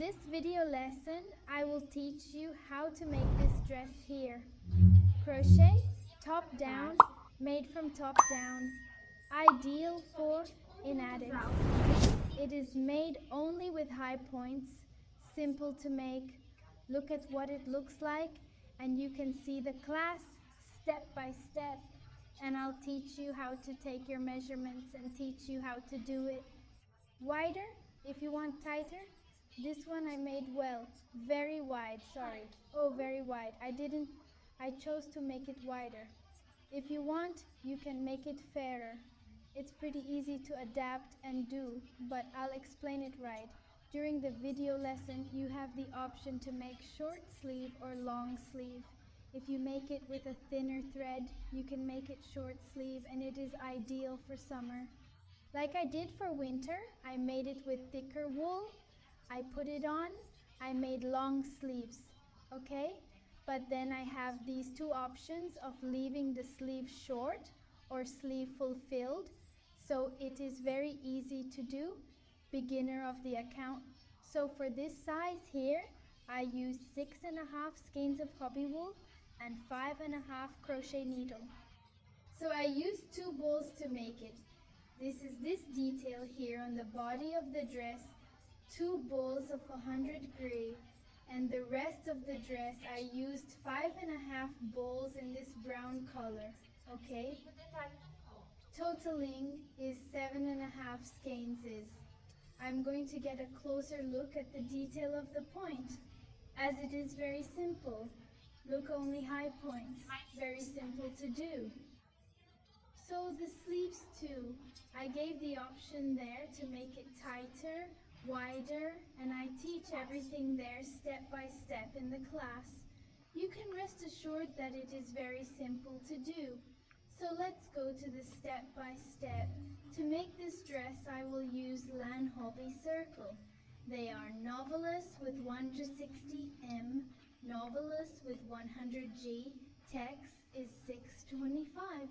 this video lesson, I will teach you how to make this dress here. Crochet, top down, made from top down, ideal for inaddicts. It is made only with high points, simple to make. Look at what it looks like, and you can see the class step by step. And I'll teach you how to take your measurements and teach you how to do it. Wider, if you want tighter. This one I made very wide, sorry. Oh, very wide. I chose to make it wider. If you want, you can make it fairer. It's pretty easy to adapt and do, but I'll explain it right. During the video lesson, you have the option to make short sleeve or long sleeve. If you make it with a thinner thread, you can make it short sleeve, and it is ideal for summer. Like I did for winter, I made it with thicker wool. I put it on, I made long sleeves, okay? But then I have these two options of leaving the sleeve short or sleeve fulfilled. So it is very easy to do, beginner of the account. So for this size here, I used 6.5 skeins of hobby wool and 5.5 crochet needle. So I used 2 balls to make it. This is this detail here on the body of the dress, 2 balls of 100 gray, and the rest of the dress I used 5.5 balls in this brown color, okay? Totaling is 7.5 skeins. I'm going to get a closer look at the detail of the point, as it is very simple. Look, only high points, very simple to do. So the sleeves too, I gave the option there to make it tighter, wider, and I teach everything there step by step in the class. You can rest assured that it is very simple to do. So let's go to the step by step. To make this dress, I will use Lan Hobby Circle. They are Novelist with 160M, Novelist with 100G, text is 625.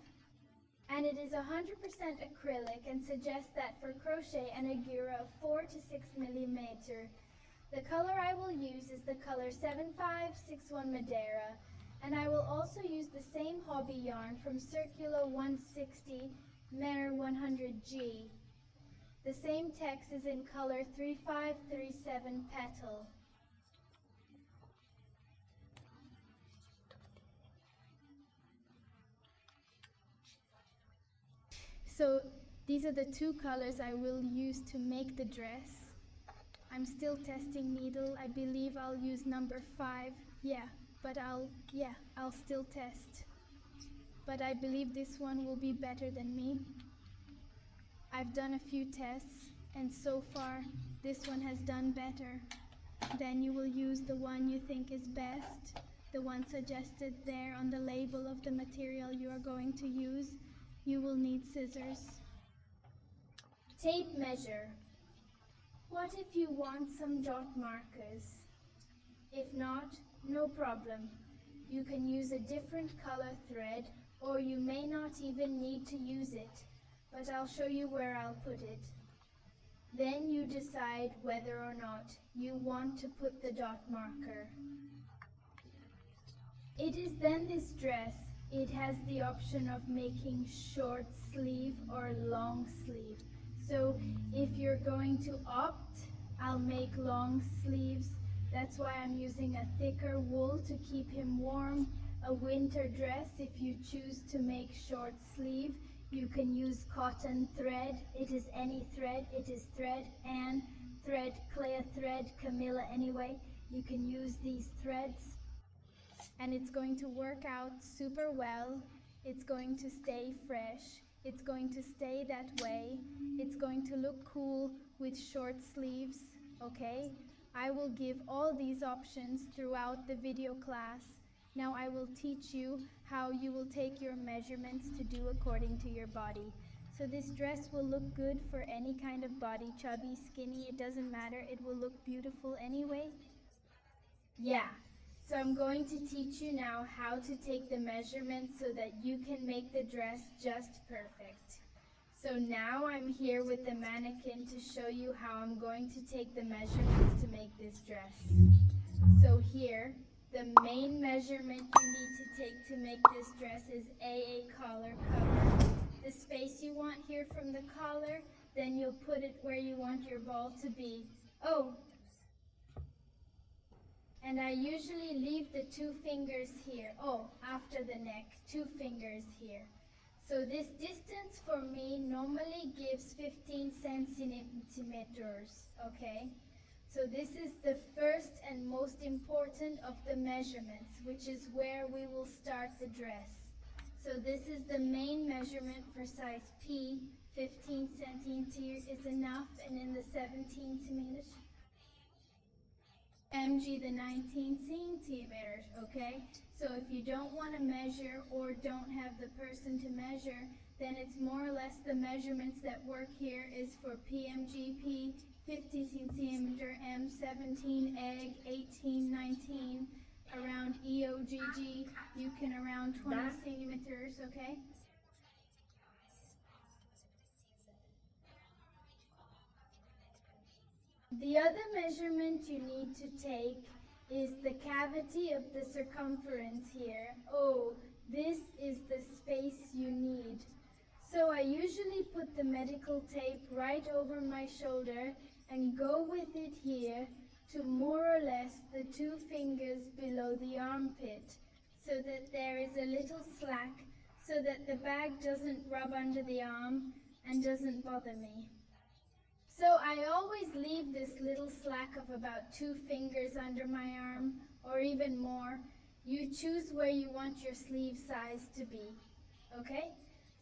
And it is 100% acrylic and suggests that for crochet an agura of 4 to 6 millimeter. The color I will use is the color 7561 Madeira, and I will also use the same hobby yarn from Circular 160 Mer 100G. The same text is in color 3537 Petal. So these are the 2 colors I will use to make the dress. I'm still testing needle. I believe I'll use number 5. But I'll still test. But I believe this one will be better than me. I've done a few tests, and so far this one has done better. Then you will use the one you think is best, the one suggested there on the label of the material you are going to use. You will need scissors. Tape measure. What if you want some dot markers? If not, no problem. You can use a different color thread, or you may not even need to use it, but I'll show you where I'll put it. Then you decide whether or not you want to put the dot marker. It is then this dress. It has the option of making short sleeve or long sleeve. So if you're going to opt, I'll make long sleeves. That's why I'm using a thicker wool to keep him warm. A winter dress, if you choose to make short sleeve, you can use cotton thread. It is any thread. It is thread and thread, Clea thread, Camilla anyway. You can use these threads. And it's going to work out super well. It's going to stay fresh. It's going to stay that way. It's going to look cool with short sleeves, okay? I will give all these options throughout the video class. Now I will teach you how you will take your measurements to do according to your body. So this dress will look good for any kind of body, chubby, skinny, it doesn't matter. It will look beautiful anyway. Yeah. So I'm going to teach you now how to take the measurements so that you can make the dress just perfect. So now I'm here with the mannequin to show you how I'm going to take the measurements to make this dress. So here, the main measurement you need to take to make this dress is a collar cover. The space you want here from the collar, then you'll put it where you want your ball to be. Oh, and I usually leave the 2 fingers here. Oh, after the neck, 2 fingers here. So this distance for me normally gives 15 centimeters, okay? So this is the first and most important of the measurements, which is where we will start the dress. So this is the main measurement for size P. 15 centimeters is enough, and in the 17 centimeters, MG the 19 centimeters, okay? So if you don't want to measure or don't have the person to measure, then it's more or less the measurements that work here is for PMGP, 50 centimeter, M 17, egg 18, 19, around EOGG, you can around 20 centimeters, okay? The other measurement you need to take is the cavity of the circumference here. Oh, this is the space you need. So I usually put the medical tape right over my shoulder and go with it here to more or less the 2 fingers below the armpit, so that there is a little slack so that the bag doesn't rub under the arm and doesn't bother me. So I always leave this little slack of about 2 fingers under my arm, or even more. You choose where you want your sleeve size to be, okay?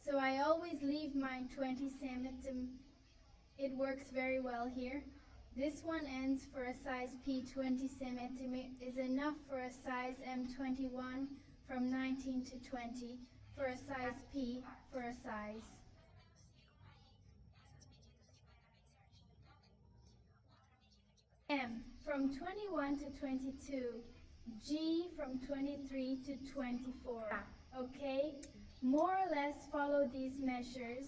So I always leave mine 20 centimeters. It works very well here. This one ends for a size P. 20 centimeters is enough for a size M 21 from 19 to 20, for a size P, for a size M from 21 to 22, G from 23 to 24. Okay, more or less follow these measures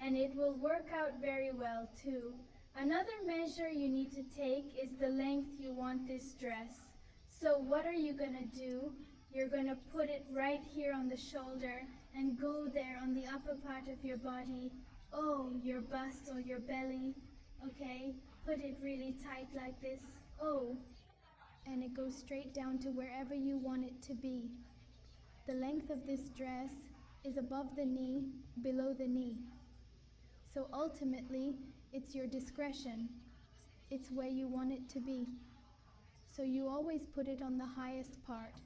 and it will work out very well too. Another measure you need to take is the length you want this dress. So what are you going to do? You're going to put it right here on the shoulder and go there on the upper part of your body. Oh, your bust or your belly. Okay, put it really tight like this. Oh, and it goes straight down to wherever you want it to be. The length of this dress is above the knee, below the knee. So ultimately, it's your discretion. It's where you want it to be. So you always put it on the highest part,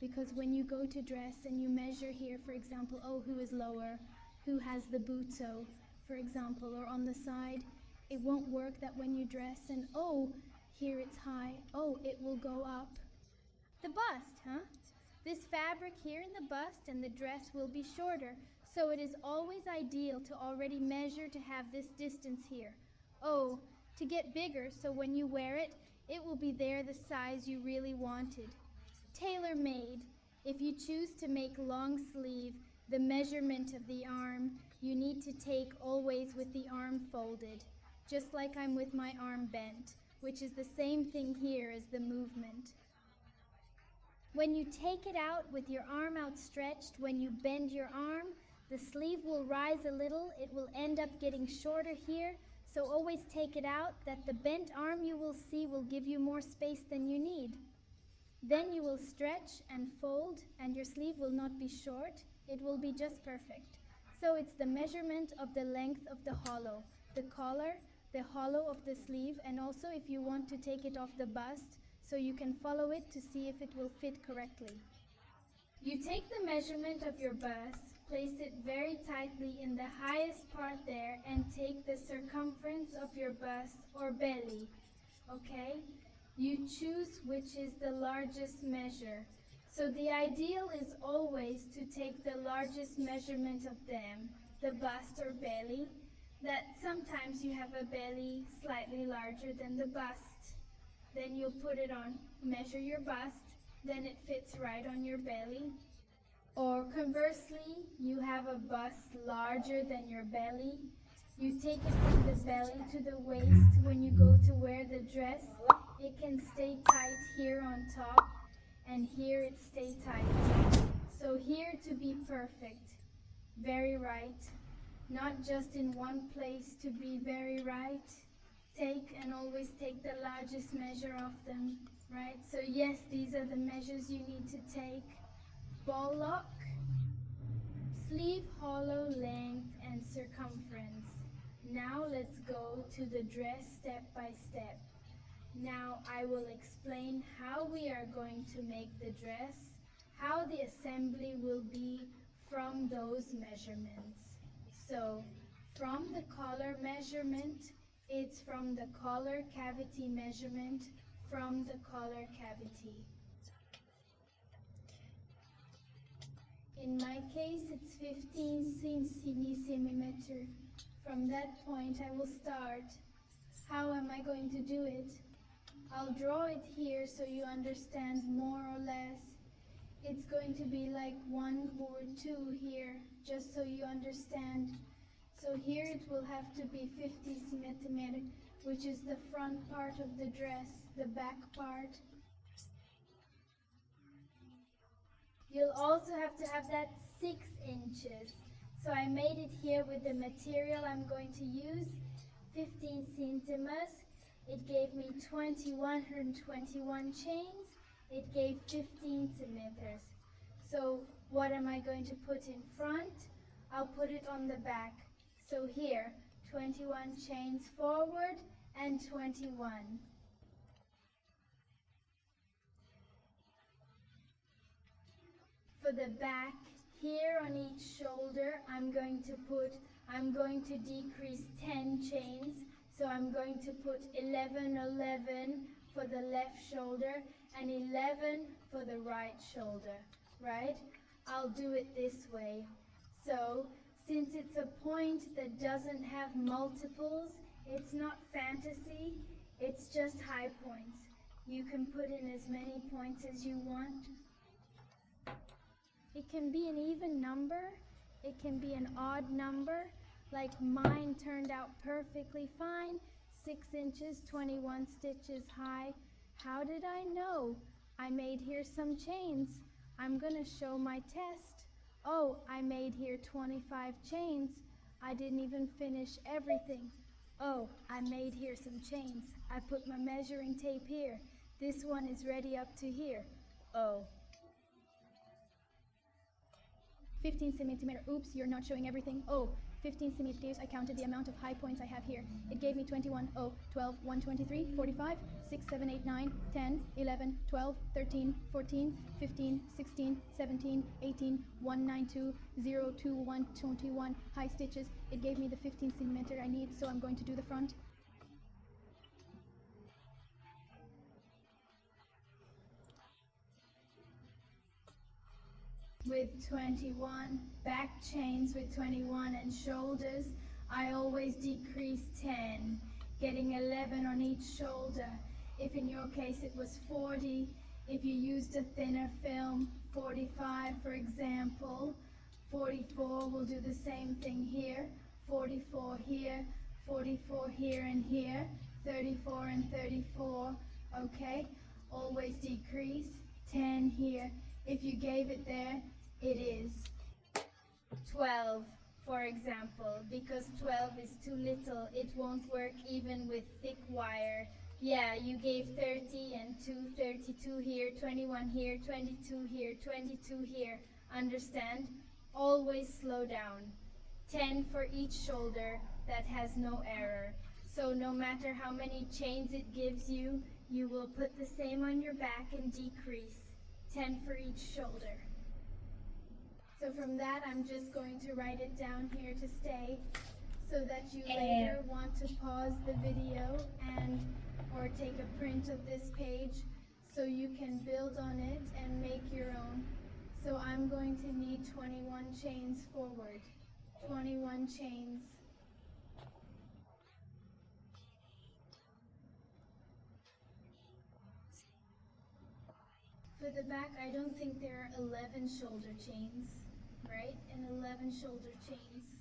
because when you go to dress and you measure here, for example, oh, who is lower, who has the bootso, for example, or on the side, it won't work that when you dress and, oh, here it's high, oh, it will go up. The bust, huh? This fabric here in the bust and the dress will be shorter, so it is always ideal to already measure to have this distance here. Oh, to get bigger, so when you wear it, it will be there the size you really wanted. Tailor-made. If you choose to make long sleeve, the measurement of the arm, you need to take always with the arm folded, just like I'm with my arm bent, which is the same thing here as the movement. When you take it out with your arm outstretched, when you bend your arm, the sleeve will rise a little, it will end up getting shorter here, so always take it out, that the bent arm you will see will give you more space than you need. Then you will stretch and fold, and your sleeve will not be short, it will be just perfect. So it's the measurement of the length of the hollow, the collar, the hollow of the sleeve, and also if you want to take it off the bust, so you can follow it to see if it will fit correctly. You take the measurement of your bust, place it very tightly in the highest part there, and take the circumference of your bust or belly, okay? You choose which is the largest measure. So the ideal is always to take the largest measurement of them, the bust or belly, that sometimes you have a belly slightly larger than the bust. Then you'll put it on, measure your bust, then it fits right on your belly. Or conversely, you have a bust larger than your belly. You take it from the belly to the waist. When you go to wear the dress, it can stay tight here on top, and here it stay tight. So here to be perfect, very right. Not just in one place to be very right. Take and always take the largest measure of them, right? So yes, these are the measures you need to take. Ball lock, sleeve hollow length and circumference. Now let's go to the dress step by step. Now I will explain how we are going to make the dress, how the assembly will be from those measurements. So from the collar measurement, it's from the collar cavity measurement from the collar cavity. In my case, it's 15 centimeters. From that point, I will start. How am I going to do it? I'll draw it here so you understand more or less. It's going to be like 1 or 2 here, just so you understand. So here it will have to be 50 centimeters, which is the front part of the dress, the back part. You'll also have to have that 6 inches. So I made it here with the material I'm going to use, 15 centimeters. It gave me 121 chains. It gave 15 centimeters. So what am I going to put in front? I'll put it on the back. So here, 21 chains forward and 21. For the back, here on each shoulder, I'm going to decrease 10 chains. So I'm going to put 11 for the left shoulder and 11 for the right shoulder, right? I'll do it this way. So since it's a point that doesn't have multiples, it's not fantasy, it's just high points. You can put in as many points as you want. It can be an even number, it can be an odd number, like mine turned out perfectly fine, 6 inches, 21 stitches high. How did I know? I made here some chains. I'm gonna show my test. Oh, I made here 25 chains. I didn't even finish everything. Oh, I made here some chains. I put my measuring tape here. This one is ready up to here. Oh. 15 centimeters. Oops, you're not showing everything. Oh, 15 centimeters. I counted the amount of high points I have here. It gave me 21, 12, 123, 45, 6, 7, 8, 9, 10, 11, 12, 13, 14, 15, 16, 17, 18, 192, 0, 2, 1, 21 high stitches. It gave me the 15 centimeter I need, so I'm going to do the front. With 21, back chains with 21 and shoulders, I always decrease 10, getting 11 on each shoulder. If in your case it was 40, if you used a thinner film, 45 for example, 44 will do the same thing here, 44 here, 44 here and here, 34 and 34, okay? Always decrease, 10 here. If you gave it there, it is 12, for example, because 12 is too little. It won't work even with thick wire. Yeah, you gave 30 and 32 here, 21 here, 22 here, 22 here. Understand? Always slow down. 10 for each shoulder. That has no error. So no matter how many chains it gives you, you will put the same on your back and decrease. 10 for each shoulder. So from that, I'm just going to write it down here to stay so that you later want to pause the video or take a print of this page so you can build on it and make your own. So I'm going to need 21 chains forward, 21 chains. For the back, I don't think there are 11 shoulder chains, right? And 11 shoulder chains.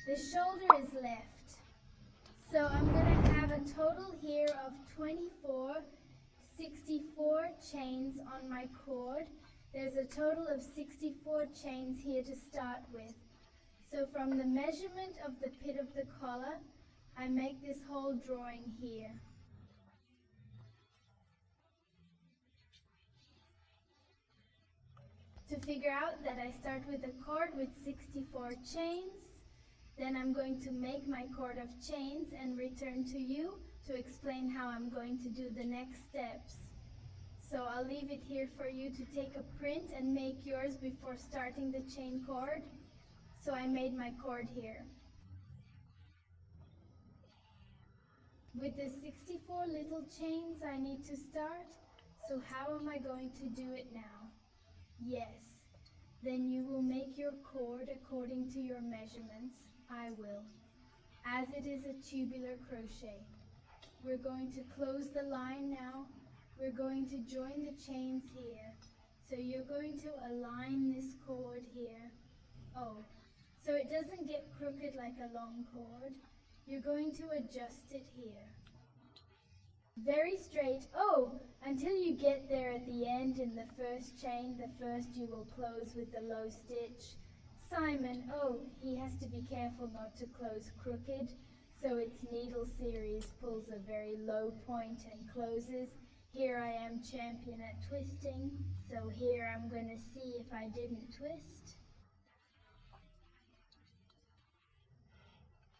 The shoulder is left. So I'm going to have a total here of 24, 64 chains on my cord. There's a total of 64 chains here to start with. So from the measurement of the pit of the collar, I make this whole drawing here. To figure out that I start with a cord with 64 chains, then I'm going to make my cord of chains and return to you to explain how I'm going to do the next steps. So I'll leave it here for you to take a print and make yours before starting the chain cord. So I made my cord here. With the 64 little chains I need to start, so how am I going to do it now? Yes, then you will make your cord according to your measurements. I will, as it is a tubular crochet. We're going to close the line now. We're going to join the chains here. So you're going to align this cord here. Oh, so it doesn't get crooked like a long cord. You're going to adjust it here. Very straight. Oh, until you get there at the end in the first chain, the first you will close with the low stitch. Simon, oh, he has to be careful not to close crooked, so its needle series pulls a very low point and closes. Here I am champion at twisting, so here I'm going to see if I didn't twist.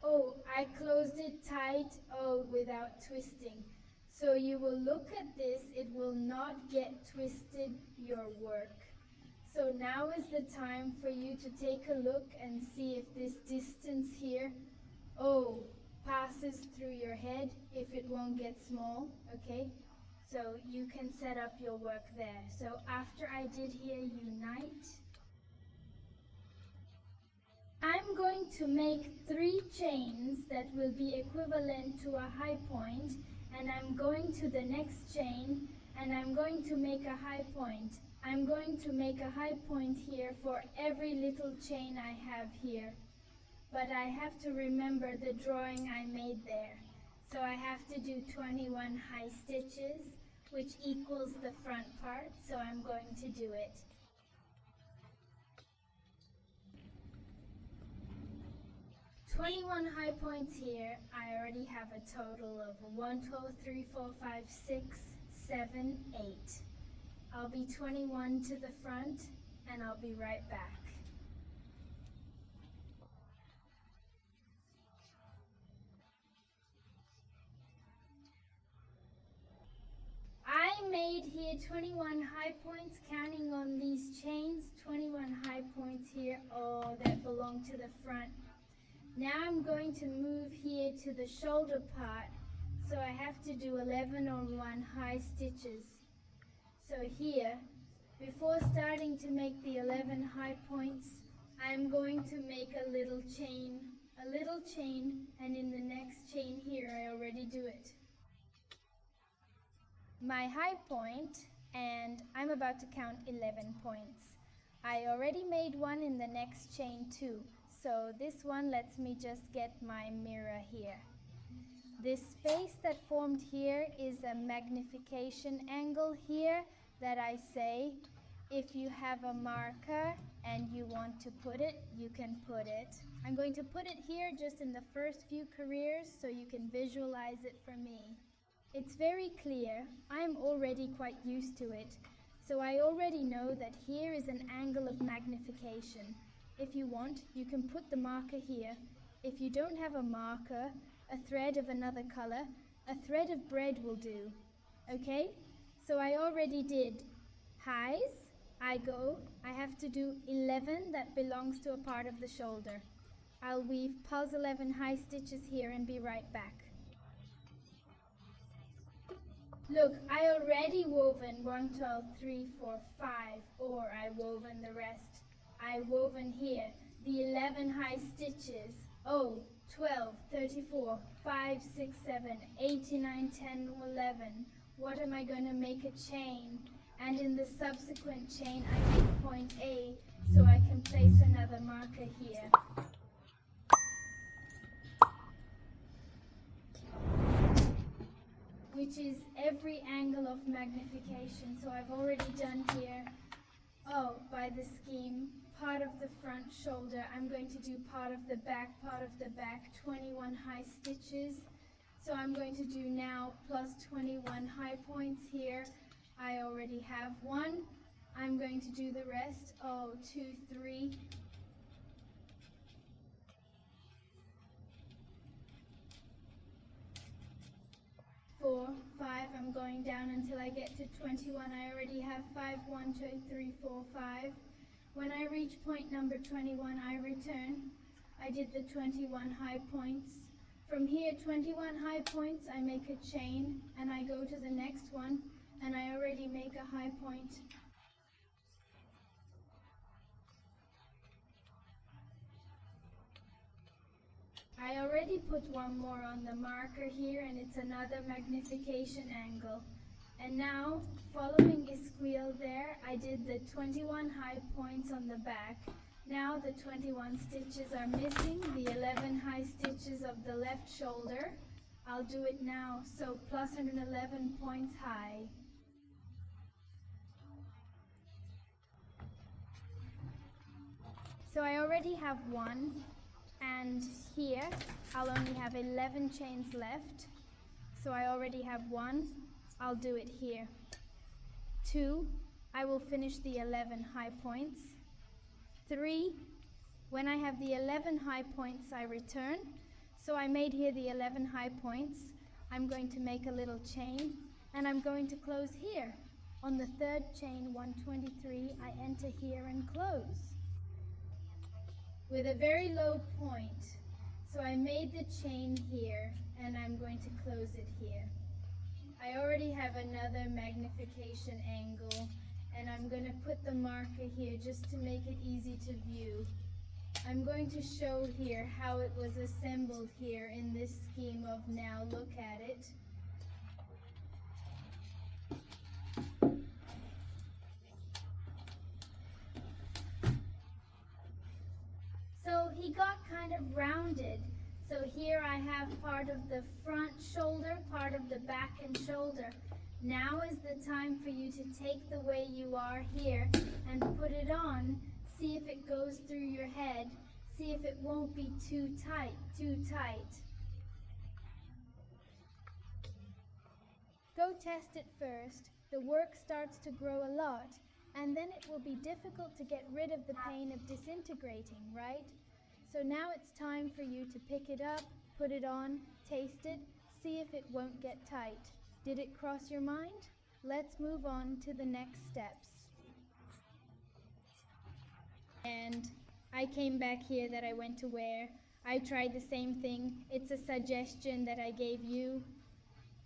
Oh, I closed it tight, oh, without twisting. So you will look at this, it will not get twisted your work. So now is the time for you to take a look and see if this distance here, oh, passes through your head, if it won't get small, okay? So you can set up your work there. So after I did here, unite. I'm going to make 3 chains that will be equivalent to a high point, and I'm going to the next chain, and I'm going to make a high point. I'm going to make a high point here for every little chain I have here. But I have to remember the drawing I made there. So I have to do 21 high stitches, which equals the front part, so I'm going to do it. "21 high points here. I already have a total of 1, 2, 3, 4, 5, 6, 7, 8. I'll be 21 to the front, and I'll be right back. I made here 21 high points, counting on these chains, 21 high points here, oh, that belong to the front. Now I'm going to move here to the shoulder part, so I have to do 11 on 1 high stitches. So here, before starting to make the 11 high points, I'm going to make a little chain, and in the next chain here I already do it. My high point, and I'm about to count 11 points. I already made one in the next chain too, so this one lets me just get my mirror here. This space that formed here is a magnification angle here that I say, if you have a marker and you want to put it, you can put it. I'm going to put it here just in the first few careers so you can visualize it for me. It's very clear. I'm already quite used to it. So I already know that here is an angle of magnification. If you want, you can put the marker here. If you don't have a marker, a thread of another color, a thread of bread will do. Okay? So I already did highs. I have to do 11 that belongs to a part of the shoulder. I'll weave pulse 11 high stitches here and be right back. Look, I already woven 1, 12, 3, 4, 5, or I woven the rest. I woven here the 11 high stitches. Oh, 12, 34, 5, 6, 7, 8, 9, 10, 11. What am I going to make a chain? And in the subsequent chain, I make point A, so I can place another marker here. Which is every angle of magnification. So I've already done here, by the scheme, part of the front shoulder. I'm going to do part of the back, 21 high stitches. So I'm going to do now plus 21 high points here. I already have one. I'm going to do the rest. 2, 3. 4, 5, I'm going down until I get to 21. I already have 5, 1, 2, 3, 4, 5. When I reach point number 21, I return. I did the 21 high points. From here, 21 high points, I make a chain, and I go to the next one, and I already make a high point. I already put one more on the marker here, and it's another magnification angle. And now, following a squeal there, I did the 21 high points on the back. Now the 21 stitches are missing, the 11 high stitches of the left shoulder. I'll do it now, so plus 111 points high. So I already have one. And here, I'll only have 11 chains left. So I already have one. I'll do it here. 2, I will finish the 11 high points. 3, when I have the 11 high points, I return. So I made here the 11 high points. I'm going to make a little chain, and I'm going to close here. On the third chain, 123, I enter here and close with a very low point. So I made the chain here, and I'm going to close it here. I already have another magnification angle, and I'm going to put the marker here just to make it easy to view. I'm going to show here how it was assembled here in this scheme of now look at it. So he got kind of rounded. So here I have part of the front shoulder, part of the back and shoulder. Now is the time for you to take the way you are here and put it on. See if it goes through your head. See if it won't be too tight, too tight. Go test it first. The work starts to grow a lot, and then it will be difficult to get rid of the pain of disintegrating, right? So now it's time for you to pick it up, put it on, taste it, see if it won't get tight. Did it cross your mind? Let's move on to the next steps. And I came back here that I went to wear. I tried the same thing. It's a suggestion that I gave you.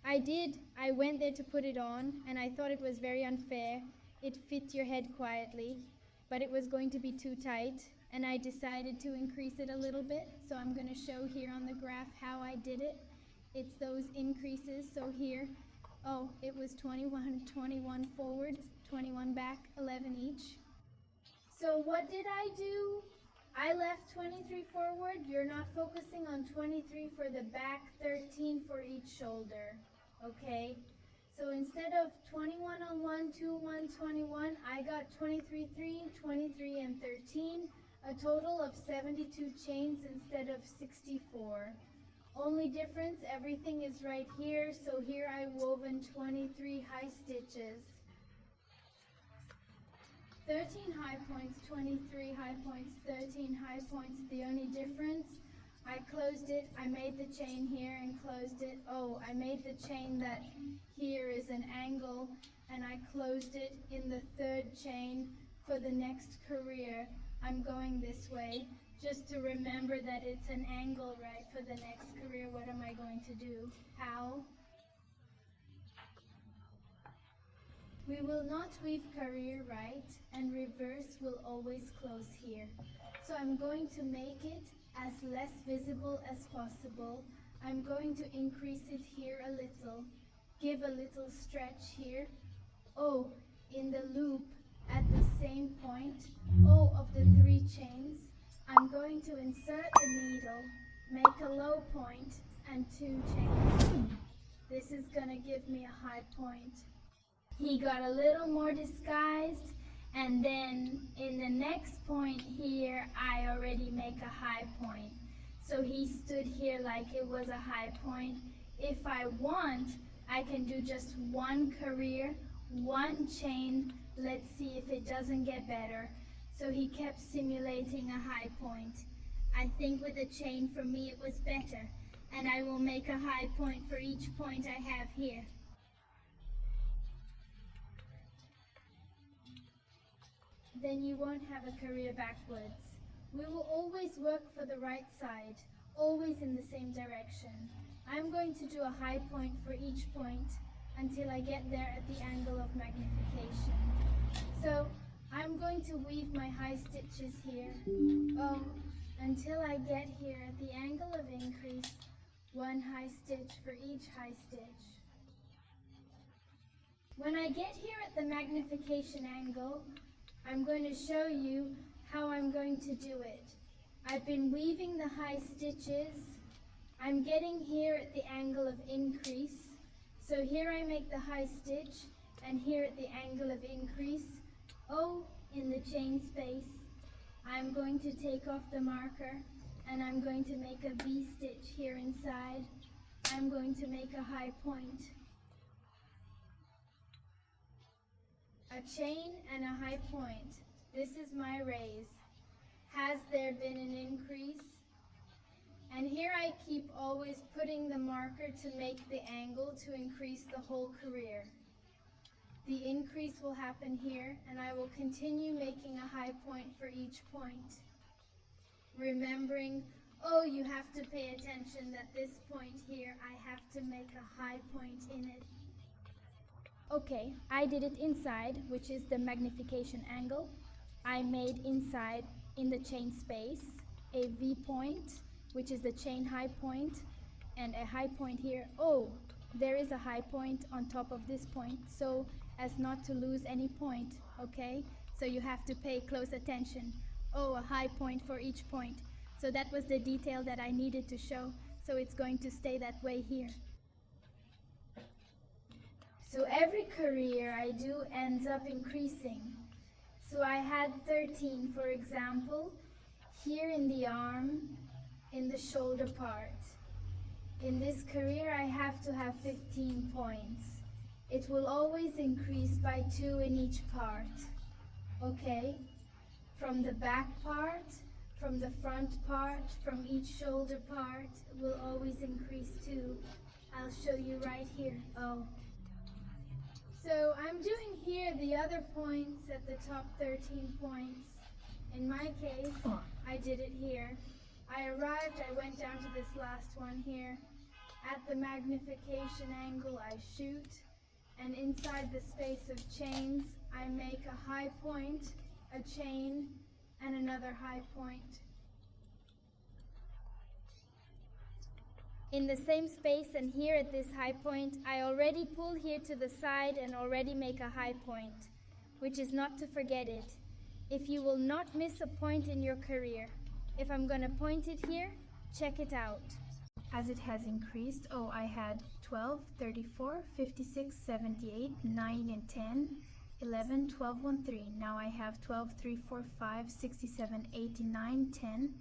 I went there to put it on, and I thought it was very unfair. It fit your head quietly, but it was going to be too tight, and I decided to increase it a little bit. So I'm going to show here on the graph how I did it. It's those increases. So here, it was 21 forward, 21 back, 11 each. So what did I do? I left 23 forward. You're not focusing on 23 for the back, 13 for each shoulder, okay? So instead of 21 on 1, 2, 1, 21, I got 23, 3, 23, and 13, a total of 72 chains instead of 64. Only difference, everything is right here, so here I woven 23 high stitches. 13 high points, 23 high points, 13 high points. The only difference, I closed it, I made the chain here and closed it. I made the chain that here is an angle, and I closed it in the third chain for the next career. I'm going this way, just to remember that it's an angle, right, for the next career. What am I going to do? How? We will not weave career right, and reverse will always close here. So I'm going to make it as less visible as possible. I'm going to increase it here a little, give a little stretch here. Oh, in the loop at the same point, oh, of the 3 chains, I'm going to insert the needle, make a low point and 2 chains. This is gonna give me a high point. He got a little more disguised, and then in the next point here, I already make a high point. So he stood here like it was a high point. If I want, I can do just 1 career, 1 chain. Let's see if it doesn't get better. So he kept simulating a high point. I think with a chain for me it was better, and I will make a high point for each point I have here. Then you won't have a career backwards. We will always work for the right side, always in the same direction. I'm going to do a high point for each point until I get there at the angle of magnification. So I'm going to weave my high stitches here. Oh, until I get here at the angle of increase, 1 high stitch for each high stitch. When I get here at the magnification angle, I'm going to show you how I'm going to do it. I've been weaving the high stitches. I'm getting here at the angle of increase. So here I make the high stitch, and here at the angle of increase, oh, in the chain space, I'm going to take off the marker, and I'm going to make a V stitch here inside. I'm going to make a high point. A chain and a high point. This is my raise. Has there been an increase? And here I keep always putting the marker to make the angle to increase the whole career. The increase will happen here, and I will continue making a high point for each point. Remembering, oh, you have to pay attention that this point here, I have to make a high point in it. Okay, I did it inside, which is the magnification angle. I made inside, in the chain space, a V point, which is the chain high point, and a high point here. Oh, there is a high point on top of this point, so as not to lose any point, okay? So you have to pay close attention. Oh, a high point for each point. So that was the detail that I needed to show, so it's going to stay that way here. So every career I do ends up increasing. So I had 13, for example, here in the arm, in the shoulder part. In this career I have to have 15 points. It will always increase by 2 in each part. Okay? From the back part, from the front part, from each shoulder part, it will always increase 2. I'll show you right here. Oh. So I'm doing here the other points at the top 13 points. In my case, I did it here. I arrived, I went down to this last one here. At the magnification angle, I shoot, and inside the space of chains, I make a high point, a chain, and another high point. In the same space and here at this high point, I already pull here to the side and already make a high point, which is not to forget it. If you will not miss a point in your career, if I'm going to point it here, check it out. As it has increased, oh, I had 12, 34, 56, 78, 9 and 10, 11, 12, 1, 3. Now I have 12, 3, 4, 5, 67, 89, 10,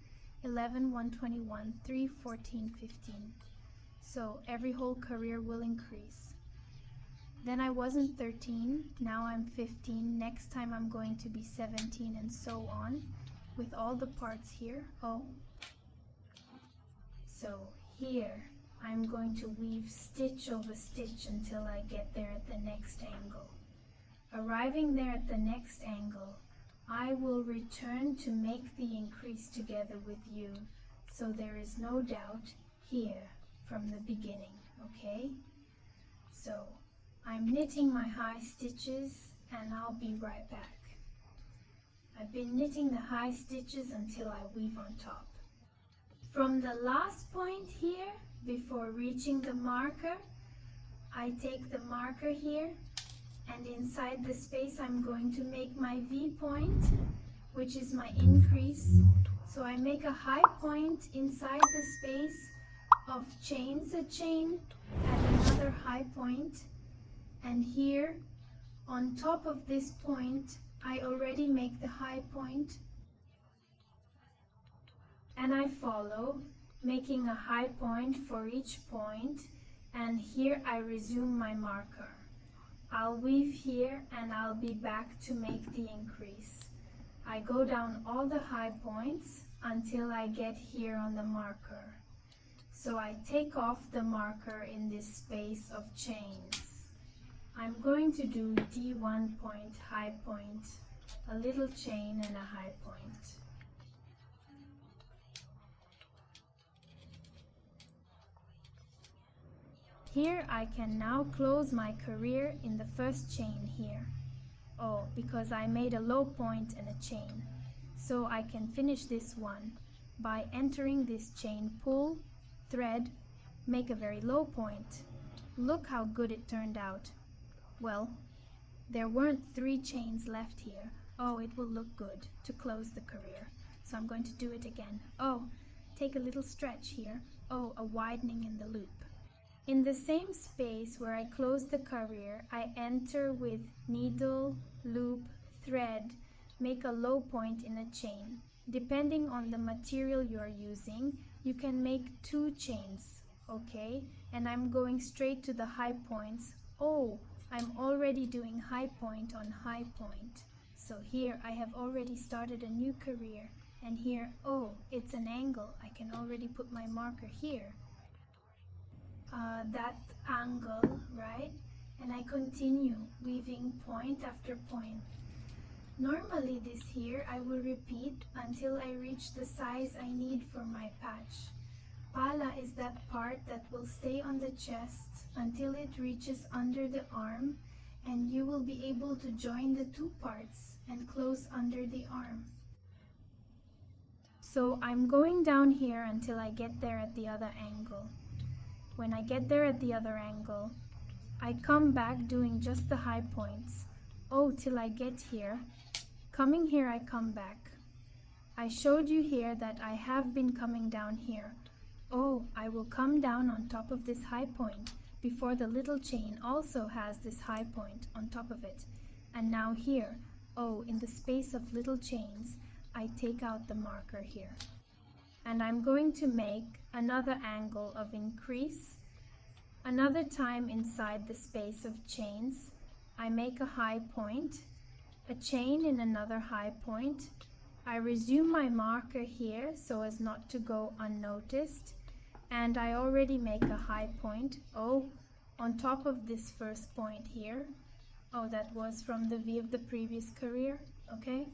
11, 121, 3, 14, 15. So every whole career will increase. Then I wasn't 13, now I'm 15, next time I'm going to be 17, and so on, with all the parts here. Oh. So here, I'm going to weave stitch over stitch until I get there at the next angle. Arriving there at the next angle, I will return to make the increase together with you, so there is no doubt here from the beginning, okay? So I'm knitting my high stitches and I'll be right back. I've been knitting the high stitches until I weave on top. From the last point here, before reaching the marker, I take the marker here, and inside the space I'm going to make my V point, which is my increase. So I make a high point inside the space of chains a chain at another high point, and here on top of this point I already make the high point, and I follow, making a high point for each point, and here I resume my marker. I'll weave here and I'll be back to make the increase. I go down all the high points until I get here on the marker. So I take off the marker in this space of chains. I'm going to do D1 point, high point, a little chain and a high point. Here I can now close my career in the first chain here. Oh, because I made a low point and a chain. So I can finish this one by entering this chain, pull, thread, make a very low point. Look how good it turned out. Well, there weren't 3 chains left here. Oh, it will look good to close the career. So I'm going to do it again. Oh, take a little stretch here. Oh, a widening in the loop. In the same space where I close the career, I enter with needle, loop, thread, make a low point in a chain. Depending on the material you are using, you can make 2 chains, okay? And I'm going straight to the high points. Oh, I'm already doing high point on high point. So here I have already started a new career. And here, oh, it's an angle. I can already put my marker here. That angle, right? And I continue weaving point after point. Normally this here I will repeat until I reach the size I need for my patch. Pala is that part that will stay on the chest until it reaches under the arm, and you will be able to join the 2 parts and close under the arm. So I'm going down here until I get there at the other angle. When I get there at the other angle, I come back doing just the high points. Oh, till I get here. Coming here, I come back. I showed you here that I have been coming down here. Oh, I will come down on top of this high point before the little chain also has this high point on top of it. And now here, oh, in the space of little chains, I take out the marker here. And I'm going to make another angle of increase. Another time inside the space of chains, I make a high point, a chain in another high point. I resume my marker here so as not to go unnoticed, and I already make a high point, oh, on top of this first point here. Oh, that was from the V of the previous career, okay?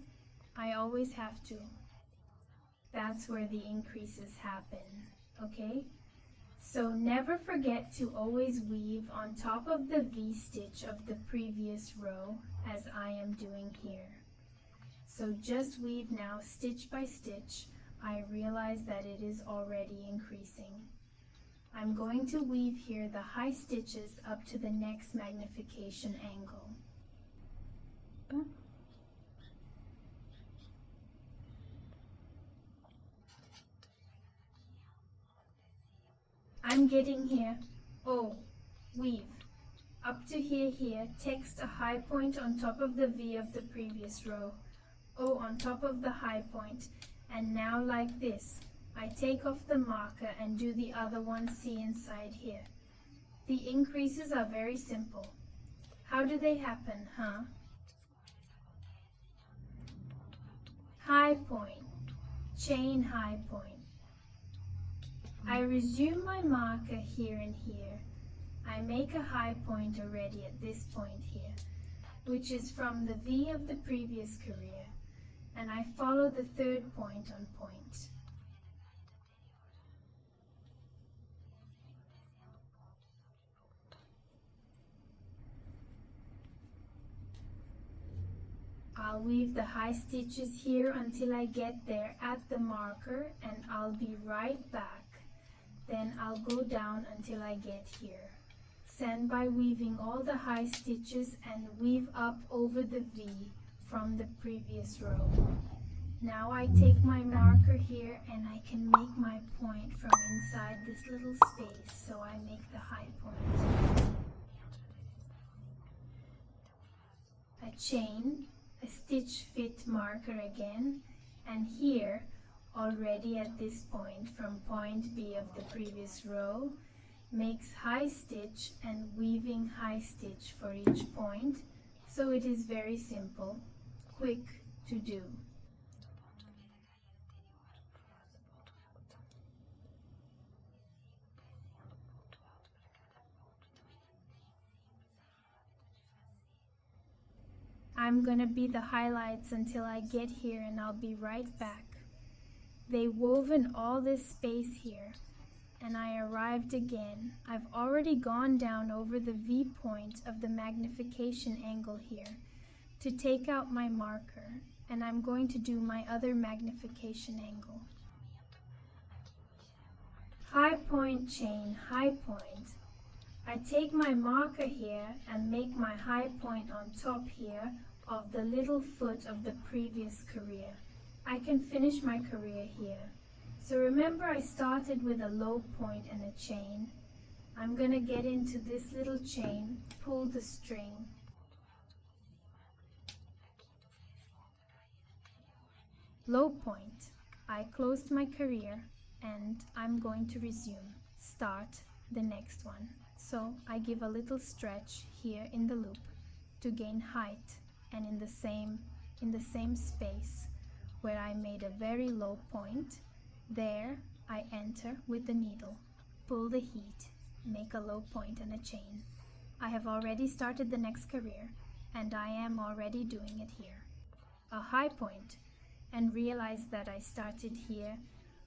I always have to. That's where the increases happen, okay? So never forget to always weave on top of the V-stitch of the previous row, as I am doing here. So just weave now stitch by stitch. I realize that it is already increasing. I'm going to weave here the high stitches up to the next magnification angle. I'm getting here. Oh, weave. Up to here, text a high point on top of the V of the previous row. Oh, on top of the high point. And now like this, I take off the marker and do the other one C inside here. The increases are very simple. How do they happen, huh? High point, chain high point. I resume my marker here and here. I make a high point already at this point here, which is from the V of the previous career, and I follow the 3rd point on point. I'll weave the high stitches here until I get there at the marker, and I'll be right back. Then I'll go down until I get here. Send by weaving all the high stitches and weave up over the V from the previous row. Now I take my marker here and I can make my point from inside this little space, so I make the high point. A chain, a stitch fit marker again, and here already at this point from point B of the previous row, makes high stitch and weaving high stitch for each point, so it is very simple, quick to do. I'm gonna be the highlights until I get here, and I'll be right back. They woven all this space here, and I arrived again. I've already gone down over the V point of the magnification angle here to take out my marker, and I'm going to do my other magnification angle. High point chain, high point. I take my marker here and make my high point on top here of the little foot of the previous career. I can finish my career here. So remember, I started with a low point and a chain. I'm gonna get into this little chain, pull the string, low point. I closed my career and I'm going to resume, start the next one. So I give a little stretch here in the loop to gain height, and in the same space where I made a very low point, there I enter with the needle, pull the heat, make a low point and a chain. I have already started the next career, and I am already doing it here. A high point, and realize that I started here.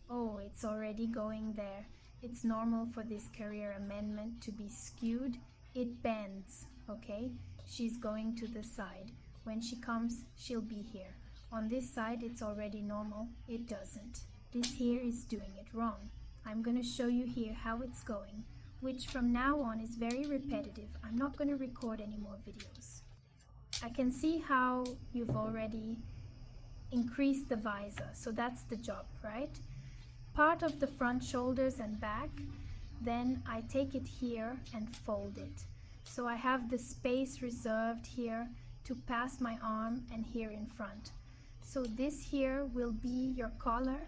Oh, it's already going there. It's normal for this career amendment to be skewed. It bends, okay? She's going to the side. When she comes, she'll be here. On this side, it's already normal. It doesn't. This here is doing it wrong. I'm going to show you here how it's going, which from now on is very repetitive. I'm not going to record any more videos. I can see how you've already increased the visor, so that's the job, right? Part of the front shoulders and back, then I take it here and fold it. So I have the space reserved here to pass my arm and here in front. So this here will be your collar,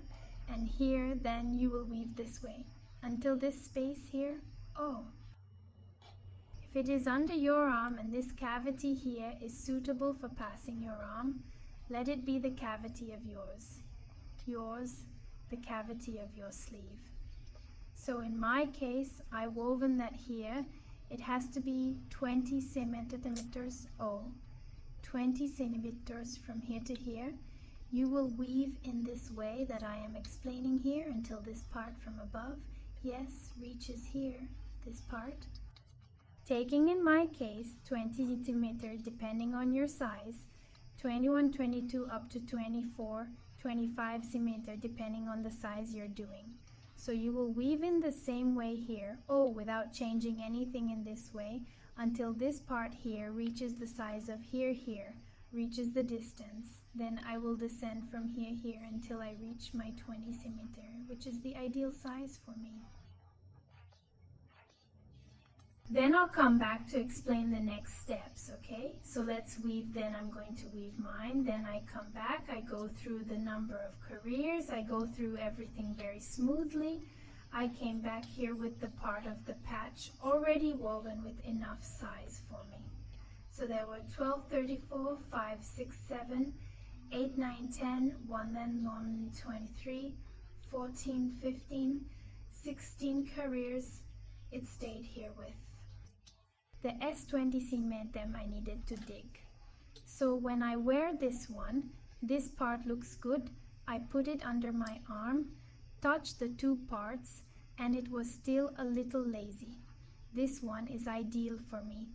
and here then you will weave this way until this space here. Oh, if it is under your arm and this cavity here is suitable for passing your arm, let it be the cavity of yours, the cavity of your sleeve. So in my case, I woven that here. It has to be 20 centimeters, 20 centimeters from here to here. You will weave in this way that I am explaining here until this part from above, yes, reaches here, this part. Taking in my case 20 centimeters depending on your size, 21, 22 up to 24, 25 centimeters depending on the size you're doing. So you will weave in the same way here, without changing anything in this way, until this part here reaches the size of here, reaches the distance. Then I will descend from here until I reach my 20 centimeters, which is the ideal size for me. Then I'll come back to explain the next steps, okay? So let's weave, then I'm going to weave mine, then I come back, I go through the number of careers, I go through everything very smoothly. I came back here with the part of the patch already woven with enough size for me. So there were 12, 34, 5, 6, 7, 8, 9, 10, 1, then 1, 23, 14, 15, 16 careers it stayed here with. The S20 centimeters I needed to dig. So when I wear this one, this part looks good. I put it under my arm, touch the two parts, and it was still a little lazy. This one is ideal for me.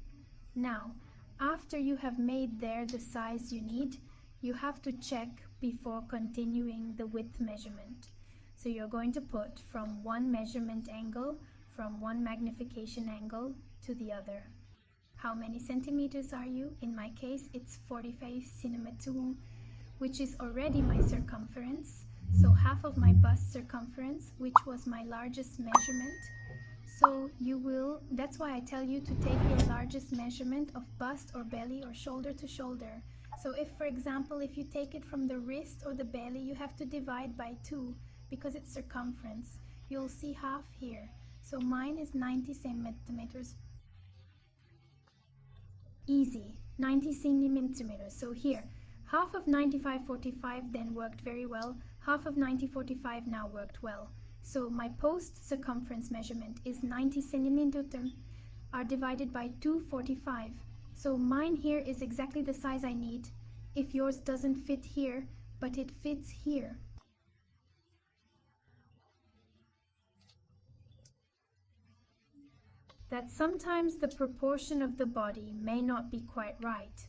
Now, after you have made there the size you need, you have to check before continuing the width measurement. So you're going to put from one measurement angle, from one magnification angle to the other. How many centimeters are you? In my case, it's 45 centimeters, which is already my circumference. So half of my bust circumference, which was my largest measurement. So that's why I tell you to take your largest measurement of bust or belly or shoulder to shoulder. So if, for example, if you take it from the wrist or the belly, you have to divide by 2 because it's circumference. You'll see half here. So mine is 90 centimeters. Easy, 90 centimeters. So here, half of 95/45 then worked very well. Half of 90/45 now worked well. So my post circumference measurement is 90 centimeters are divided by 245. So mine here is exactly the size I need. If yours doesn't fit here, but it fits here. That sometimes the proportion of the body may not be quite right.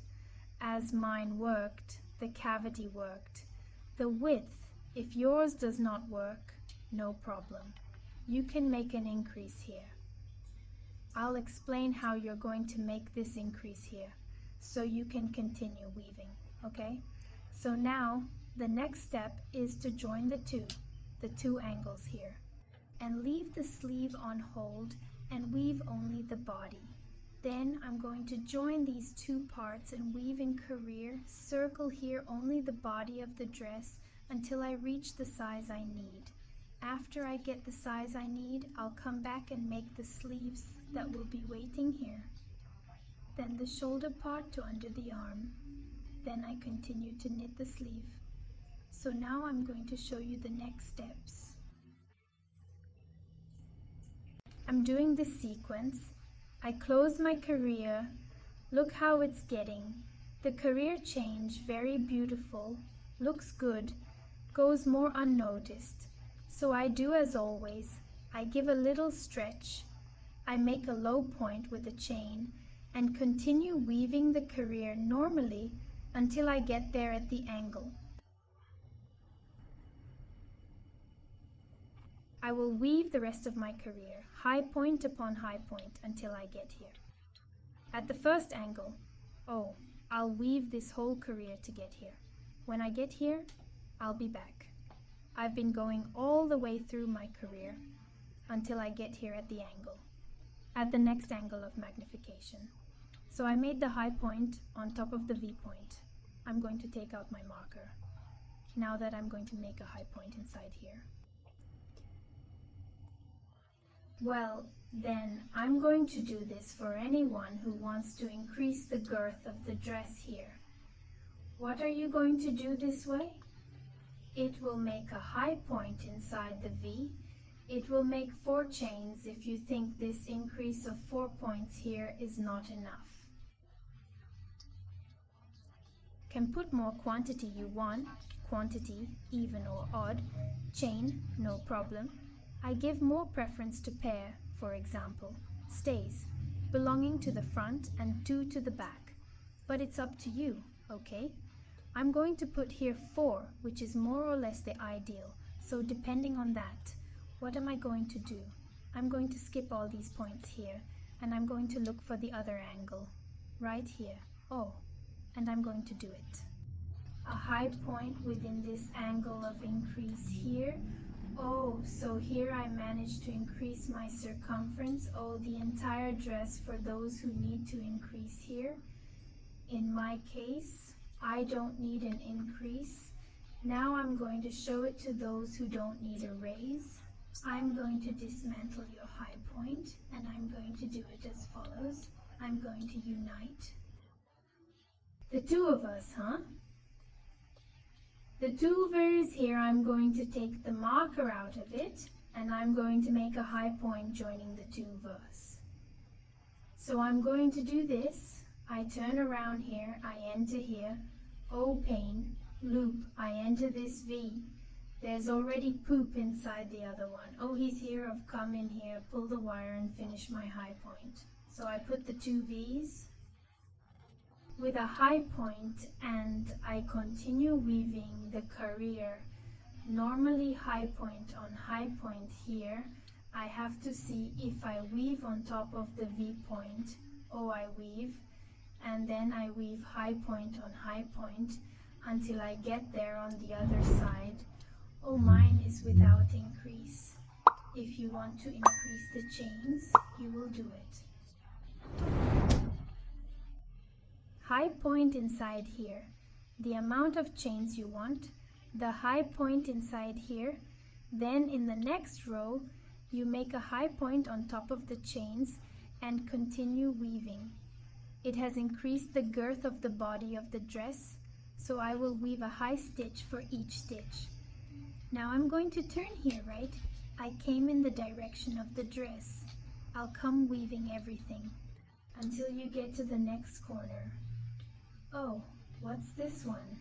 As mine worked, the cavity worked. The width, if yours does not work, no problem. You can make an increase here. I'll explain how you're going to make this increase here so you can continue weaving, okay? So now the next step is to join the two angles here, and leave the sleeve on hold and weave only the body. Then I'm going to join these two parts and weave in career, circle here only the body of the dress until I reach the size I need. After I get the size I need, I'll come back and make the sleeves that will be waiting here. Then the shoulder part to under the arm. Then I continue to knit the sleeve. So now I'm going to show you the next steps. I'm doing this sequence. I close my career. Look how it's getting. The career change, very beautiful, looks good, goes more unnoticed. So I do as always. I give a little stretch. I make a low point with a chain and continue weaving the career normally until I get there at the angle. I will weave the rest of my career, high point upon high point, until I get here. At the first angle, I'll weave this whole career to get here. When I get here, I'll be back. I've been going all the way through my career until I get here at the angle, at the next angle of magnification. So I made the high point on top of the V point. I'm going to take out my marker now that I'm going to make a high point inside here. Well, then I'm going to do this for anyone who wants to increase the girth of the dress here. What are you going to do this way? It will make a high point inside the V. It will make 4 chains if you think this increase of 4 points here is not enough. Can put more quantity you want, quantity, even or odd, chain, no problem. I give more preference to pair, for example, stays, belonging to the front and 2 to the back. But it's up to you, okay? I'm going to put here 4, which is more or less the ideal. So depending on that, what am I going to do? I'm going to skip all these points here, and I'm going to look for the other angle, right here. And I'm going to do it. A high point within this angle of increase here. So here I managed to increase my circumference. The entire dress for those who need to increase here. In my case, I don't need an increase. Now I'm going to show it to those who don't need a raise. I'm going to dismantle your high point, and I'm going to do it as follows. I'm going to unite. The two of us, The tuber here, I'm going to take the marker out of it, and I'm going to make a high point joining the two verse. So I'm going to do this. I turn around here, I enter here, pain, loop, I enter this V. There's already poop inside the other one. He's here, I've come in here, pull the wire and finish my high point. So I put the 2 V's, with a high point, and I continue weaving the career. Normally high point on high point here. I have to see if I weave on top of the V point. Oh, I weave, and then I weave high point on high point until I get there on the other side. Oh, mine is without increase. If you want to increase the chains, you will do it. High point inside here, the amount of chains you want, the high point inside here, then in the next row you make a high point on top of the chains and continue weaving. It has increased the girth of the body of the dress, so I will weave a high stitch for each stitch. Now I'm going to turn here, right? I came in the direction of the dress. I'll come weaving everything until you get to the next corner. Oh, what's this one?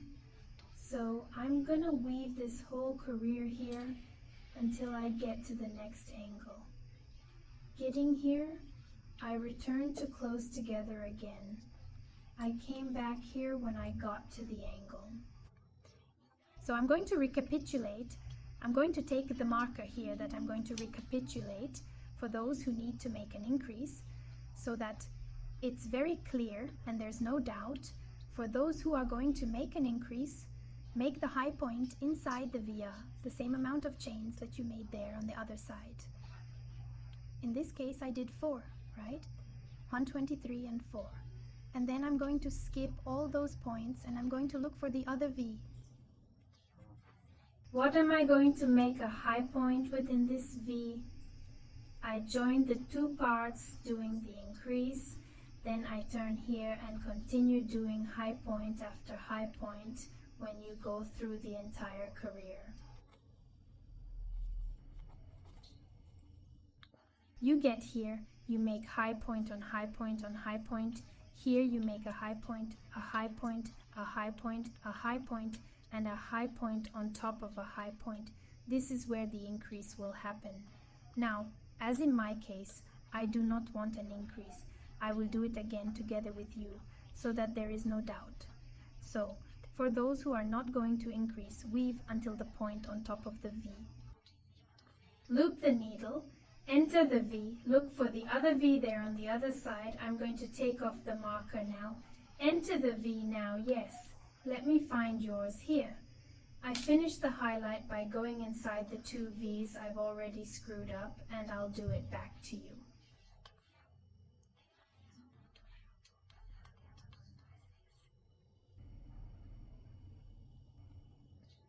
So I'm gonna weave this whole career here until I get to the next angle. Getting here, I return to close together again. I came back here when I got to the angle. So I'm going to recapitulate. I'm going to take the marker here that I'm going to recapitulate for those who need to make an increase, so that it's very clear and there's no doubt. For those who are going to make an increase, make the high point inside the via, the same amount of chains that you made there on the other side. In this case I did 4, right? 123 and 4. And then I'm going to skip all those points and I'm going to look for the other V. What am I going to make a high point within this V? I join the two parts doing the increase, then I turn here and continue doing high point after high point when you go through the entire career. You get here, you make high point on high point on high point. Here you make a high point, a high point, a high point, a high point, and a high point on top of a high point. This is where the increase will happen. Now, as in my case, I do not want an increase. I will do it again together with you so that there is no doubt. So, for those who are not going to increase, weave until the point on top of the V. Loop the needle, enter the V, look for the other V there on the other side. I'm going to take off the marker now. Enter the V now, yes. Let me find yours here. I finished the highlight by going inside the two V's I've already screwed up, and I'll do it back to you.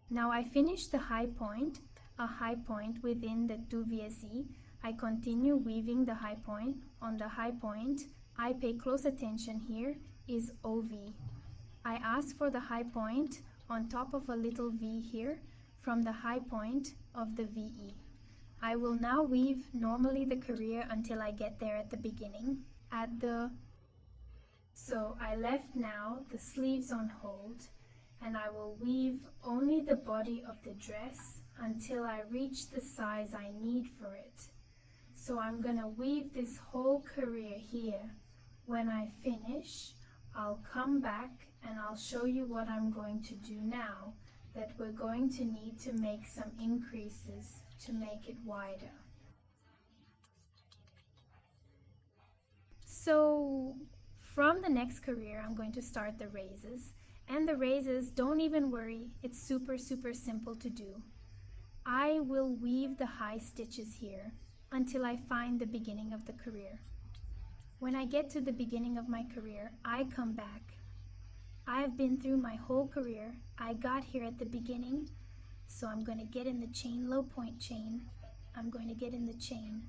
Now I finished the high point, a high point within the 2 VSE. I continue weaving the high point. On the high point, I pay close attention here is OV. I ask for the high point on top of a little V here from the high point of the VE. I will now weave normally the career until I get there at the beginning. So I left now the sleeves on hold, and I will weave only the body of the dress until I reach the size I need for it. So I'm gonna weave this whole career here. When I finish, I'll come back and I'll show you what I'm going to do now, that we're going to need to make some increases to make it wider. So from the next career, I'm going to start the raises. And the raises, don't even worry, it's super simple to do. I will weave the high stitches here until I find the beginning of the career. When I get to the beginning of my career, I come back. I've been through my whole career. I got here at the beginning, so I'm going to get in the chain, low point chain. I'm going to get in the chain.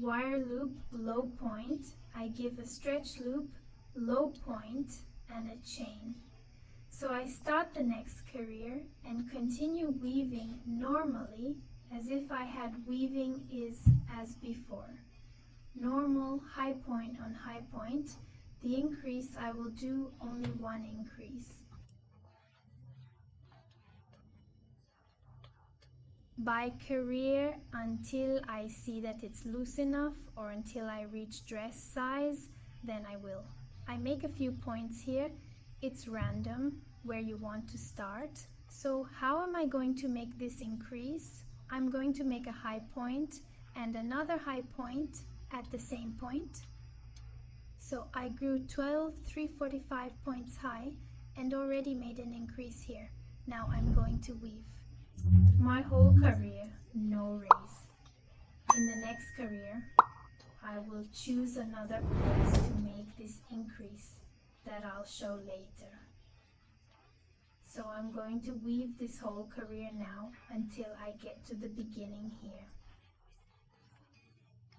Wire loop, low point. I give a stretch loop, low point, and a chain. So I start the next career and continue weaving normally as if I had weaving is as before. Normal high point on high point. The increase, I will do only one increase. By career until I see that it's loose enough or until I reach dress size, then I will. I make a few points here. It's random where you want to start. So how am I going to make this increase? I'm going to make a high point and another high point at the same point. So I grew 12 345 points high and already made an increase here. Now I'm going to weave. My whole career, no raise. In the next career, I will choose another place to make this increase that I'll show later. So I'm going to weave this whole career now until I get to the beginning here.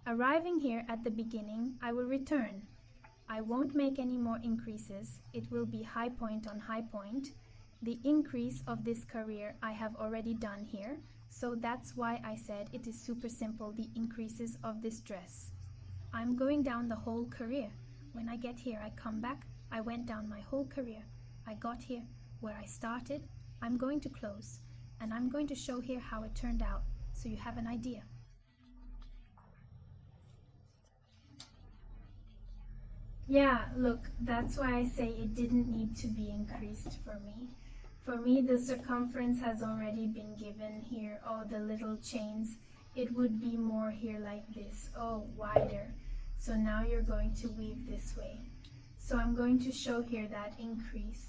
Arriving here at the beginning, I will return. I won't make any more increases. It will be high point on high point. The increase of this career I have already done here. So that's why I said it is super simple, the increases of this dress. I'm going down the whole career. When I get here, I come back. I went down my whole career. I got here where I started. I'm going to close, and I'm going to show here how it turned out so you have an idea. Yeah, look, that's why I say it didn't need to be increased for me. For me, the circumference has already been given here. Oh, the little chains, it would be more here like this. Oh, wider. So now you're going to weave this way. So I'm going to show here that increase.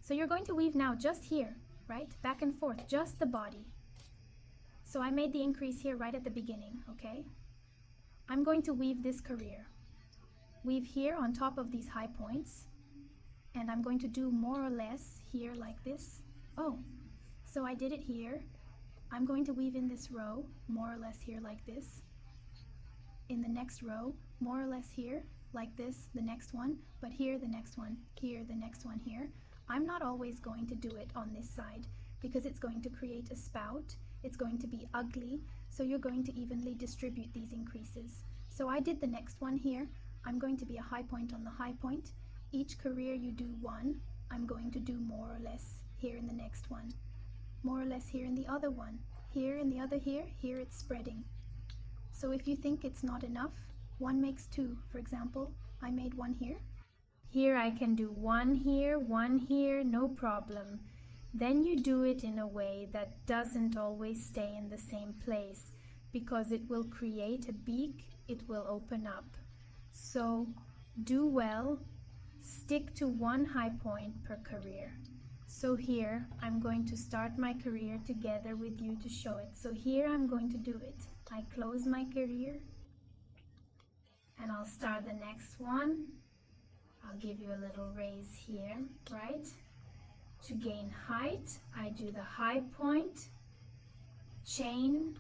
So you're going to weave now just here, right? Back and forth, just the body. So I made the increase here right at the beginning, okay? I'm going to weave this career. Weave here on top of these high points. And I'm going to do more or less here like this. Oh, so I did it here. I'm going to weave in this row, more or less here like this. In the next row, more or less here, like this, the next one, but here, the next one, here, the next one here. I'm not always going to do it on this side because it's going to create a spout. It's going to be ugly, so you're going to evenly distribute these increases. So I did the next one here. I'm going to be a high point on the high point. Each career you do one. I'm going to do more or less here in the next one. More or less here in the other one. Here in the other here it's spreading. So if you think it's not enough, one makes two. For example, I made one here. Here I can do one here, no problem. Then you do it in a way that doesn't always stay in the same place because it will create a beak, it will open up. So do well, stick to one high point per career. So here I'm going to start my career together with you to show it. So here I'm going to do it. I close my career and I'll start the next one. I'll give you a little raise here, right? To gain height, I do the high point, chain,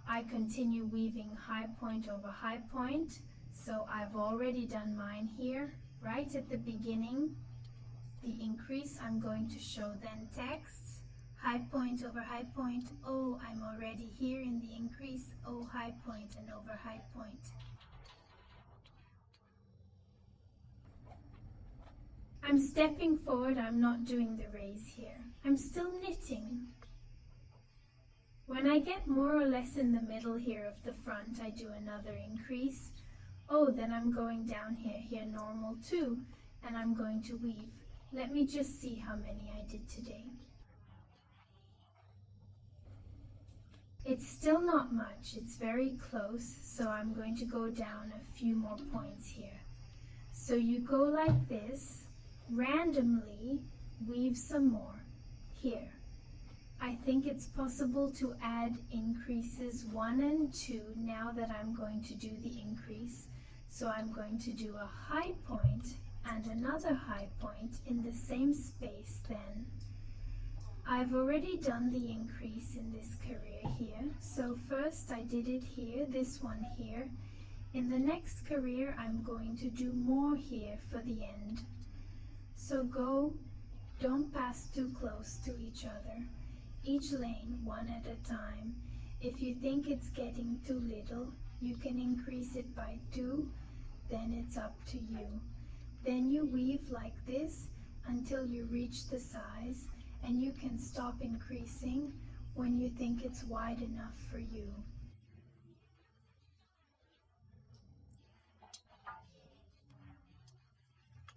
I continue weaving high point over high point. So I've already done mine here, right at the beginning. The increase I'm going to show then text, high point over high point. Oh, I'm already here in the increase. Oh, high point and over high point. I'm stepping forward, I'm not doing the raise here. I'm still knitting. When I get more or less in the middle here of the front, I do another increase. Oh, then I'm going down here normal too, and I'm going to weave. Let me just see how many I did today. It's still not much, it's very close, so I'm going to go down a few more points here. So you go like this, randomly weave some more here. I think it's possible to add increases 1 and 2 now that I'm going to do the increase. So I'm going to do a high point and another high point in the same space then. I've already done the increase in this career here. So first I did it here, this one here. In the next career I'm going to do more here for the end. So go, don't pass too close to each other. Each lane one at a time. If you think it's getting too little, you can increase it by 2, then it's up to you. Then you weave like this until you reach the size, and you can stop increasing when you think it's wide enough for you.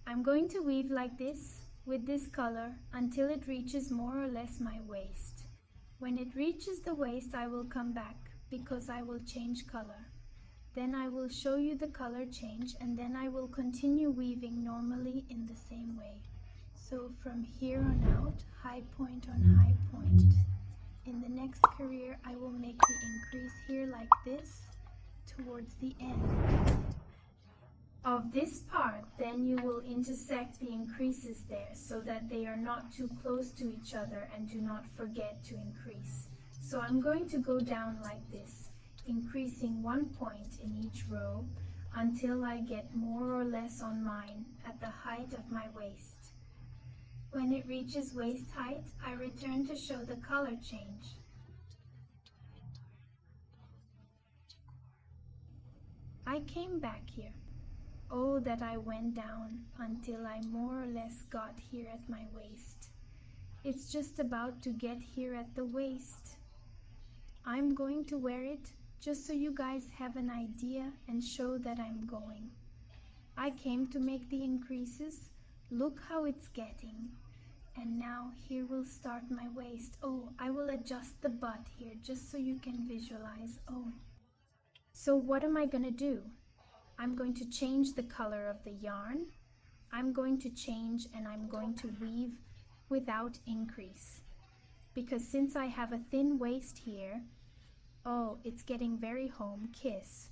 I'm going to weave like this with this color until it reaches more or less my waist. When it reaches the waist, I will come back because I will change color. Then I will show you the color change, and then I will continue weaving normally in the same way. So from here on out, high point on high point. In the next career, I will make the increase here like this towards the end of this part. Then you will intersect the increases there so that they are not too close to each other, and do not forget to increase. So I'm going to go down like this, increasing 1 point in each row until I get more or less on mine at the height of my waist. When it reaches waist height, I return to show the color change. I came back here. Oh, that I went down until I more or less got here at my waist. It's just about to get here at the waist. I'm going to wear it just so you guys have an idea and show that I'm going. I came to make the increases. Look how it's getting. And now here will start my waist. Oh, I will adjust the butt here just so you can visualize. Oh, so what am I going to do? I'm going to change the color of the yarn. I'm going to change, and I'm going to weave without increase. Because since I have a thin waist here, oh, it's getting very home, kiss.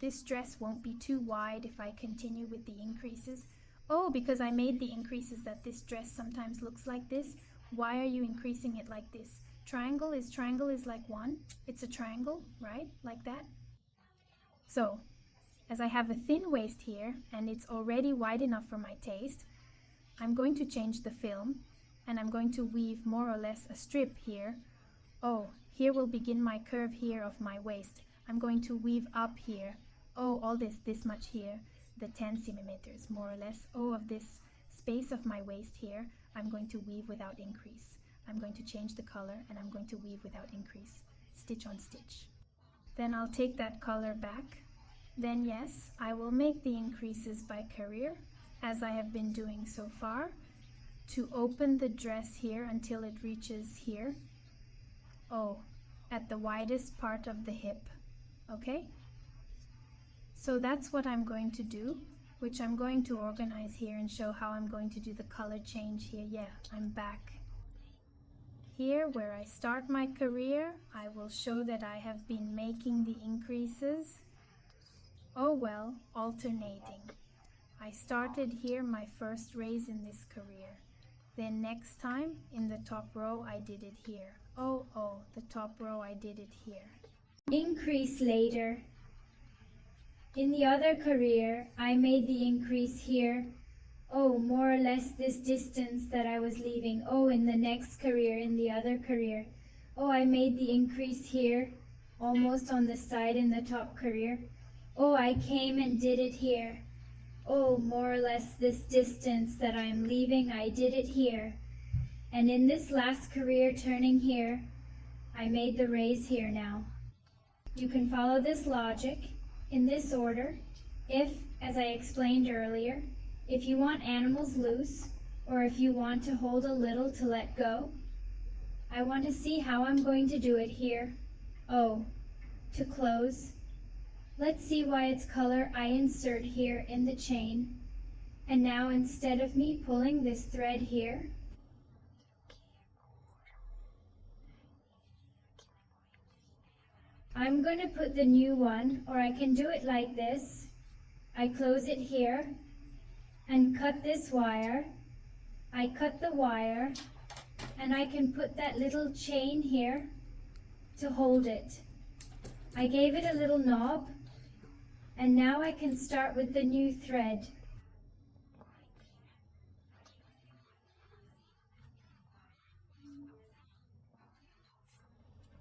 This dress won't be too wide if I continue with the increases. Oh, because I made the increases that this dress sometimes looks like this. Why are you increasing it like this? Triangle is like 1. It's a triangle, right? Like that. So, as I have a thin waist here, and it's already wide enough for my taste, I'm going to change the film, and I'm going to weave more or less a strip here. Oh, here will begin my curve here of my waist. I'm going to weave up here. Oh, all this much here. The 10 centimeters, more or less. Oh, of this space of my waist here, I'm going to weave without increase. I'm going to change the color, and I'm going to weave without increase, stitch on stitch. Then I'll take that color back. Then yes, I will make the increases by career, as I have been doing so far, to open the dress here until it reaches here. Oh, at the widest part of the hip, okay? So that's what I'm going to do, which I'm going to organize here and show how I'm going to do the color change here. Yeah, I'm back. Here where I start my career, I will show that I have been making the increases. Oh well, alternating. I started here my first raise in this career. Then next time in the top row I did it here. Oh, the top row I did it here. Increase later. In the other career, I made the increase here. Oh, more or less this distance that I was leaving. Oh, in the next career, in the other career. Oh, I made the increase here, almost on the side in the top career. Oh, I came and did it here. Oh, more or less this distance that I am leaving, I did it here. And in this last career turning here, I made the raise here now. You can follow this logic in this order if, as I explained earlier, if you want animals loose, or if you want to hold a little to let go. I want to see how I'm going to do it here. Oh, to close. Let's see why its color I insert here in the chain. And now instead of me pulling this thread here, I'm going to put the new one, or I can do it like this. I close it here and cut this wire. I cut the wire, and I can put that little chain here to hold it. I gave it a little knob, and now I can start with the new thread.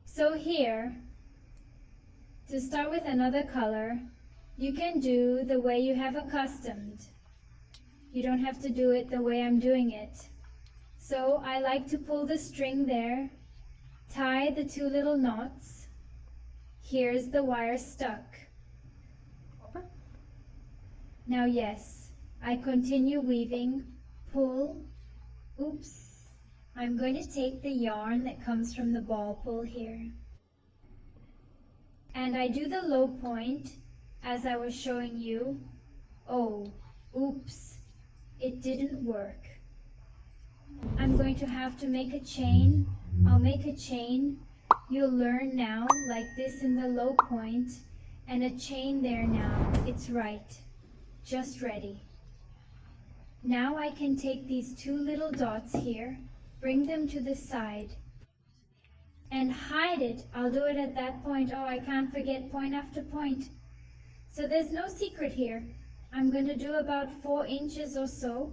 So here, to start with another color, you can do the way you have accustomed. You don't have to do it the way I'm doing it. So I like to pull the string there, tie the two little knots. Here's the wire stuck. Now yes, I continue weaving, pull, oops, I'm going to take the yarn that comes from the ball pull here. And I do the low point as I was showing you. Oh, oops, it didn't work. I'm going to have to make a chain. I'll make a chain. You'll learn now, like this in the low point, and a chain there now. It's right. Just ready. Now I can take these two little dots here, bring them to the side, and hide it. I'll do it at that point. Oh, I can't forget point after point. So there's no secret here. I'm going to do about 4 inches or so.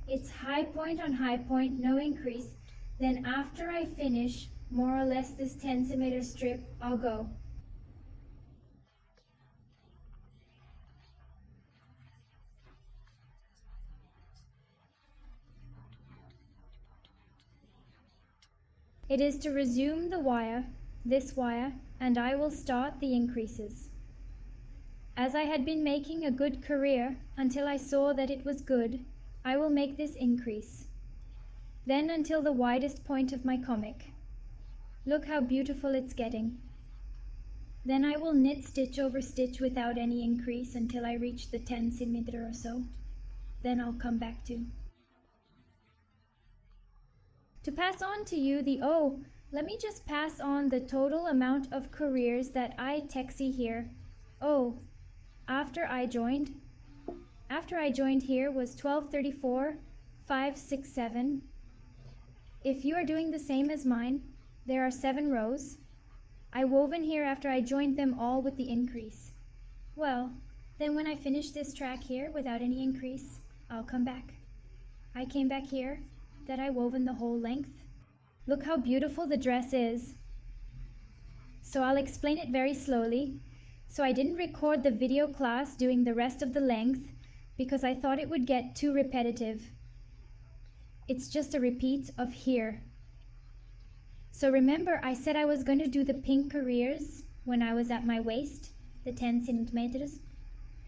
It's high point on high point, no increase. Then after I finish, more or less this 10 centimeter strip, I'll go. It is to resume the wire, this wire, and I will start the increases. As I had been making a good career until I saw that it was good, I will make this increase. Then until the widest point of my comic. Look how beautiful it's getting. Then I will knit stitch over stitch without any increase until I reach the 10 centimeter or so. Then I'll come back to. To pass on to you let me just pass on the total amount of careers that I texie here. After I joined here was 1234, 567. If you are doing the same as mine, there are 7 rows. I wove in here after I joined them all with the increase. Well, then when I finish this track here without any increase, I'll come back. I came back here, that I woven the whole length. Look how beautiful the dress is. So I'll explain it very slowly. So I didn't record the video class doing the rest of the length because I thought it would get too repetitive. It's just a repeat of here. So remember I said I was going to do the pink careers when I was at my waist, the 10 centimeters.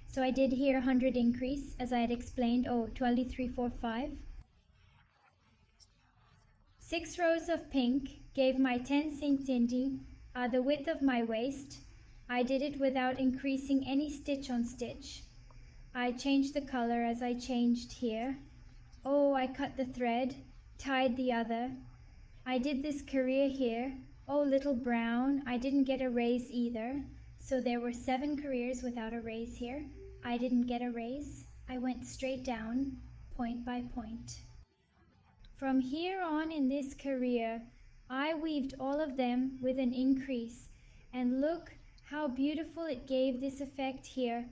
So I did here 100 increase as I had explained, 23, 4, 5. 6 rows of pink gave my 10 centimeters, the width of my waist. I did it without increasing any stitch on stitch. I changed the color as I changed here. I cut the thread, tied the other. I did this career here. Little brown. I didn't get a raise either. So there were 7 careers without a raise here. I didn't get a raise. I went straight down, point by point. From here on in this career, I weaved all of them with an increase. And look how beautiful it gave this effect here.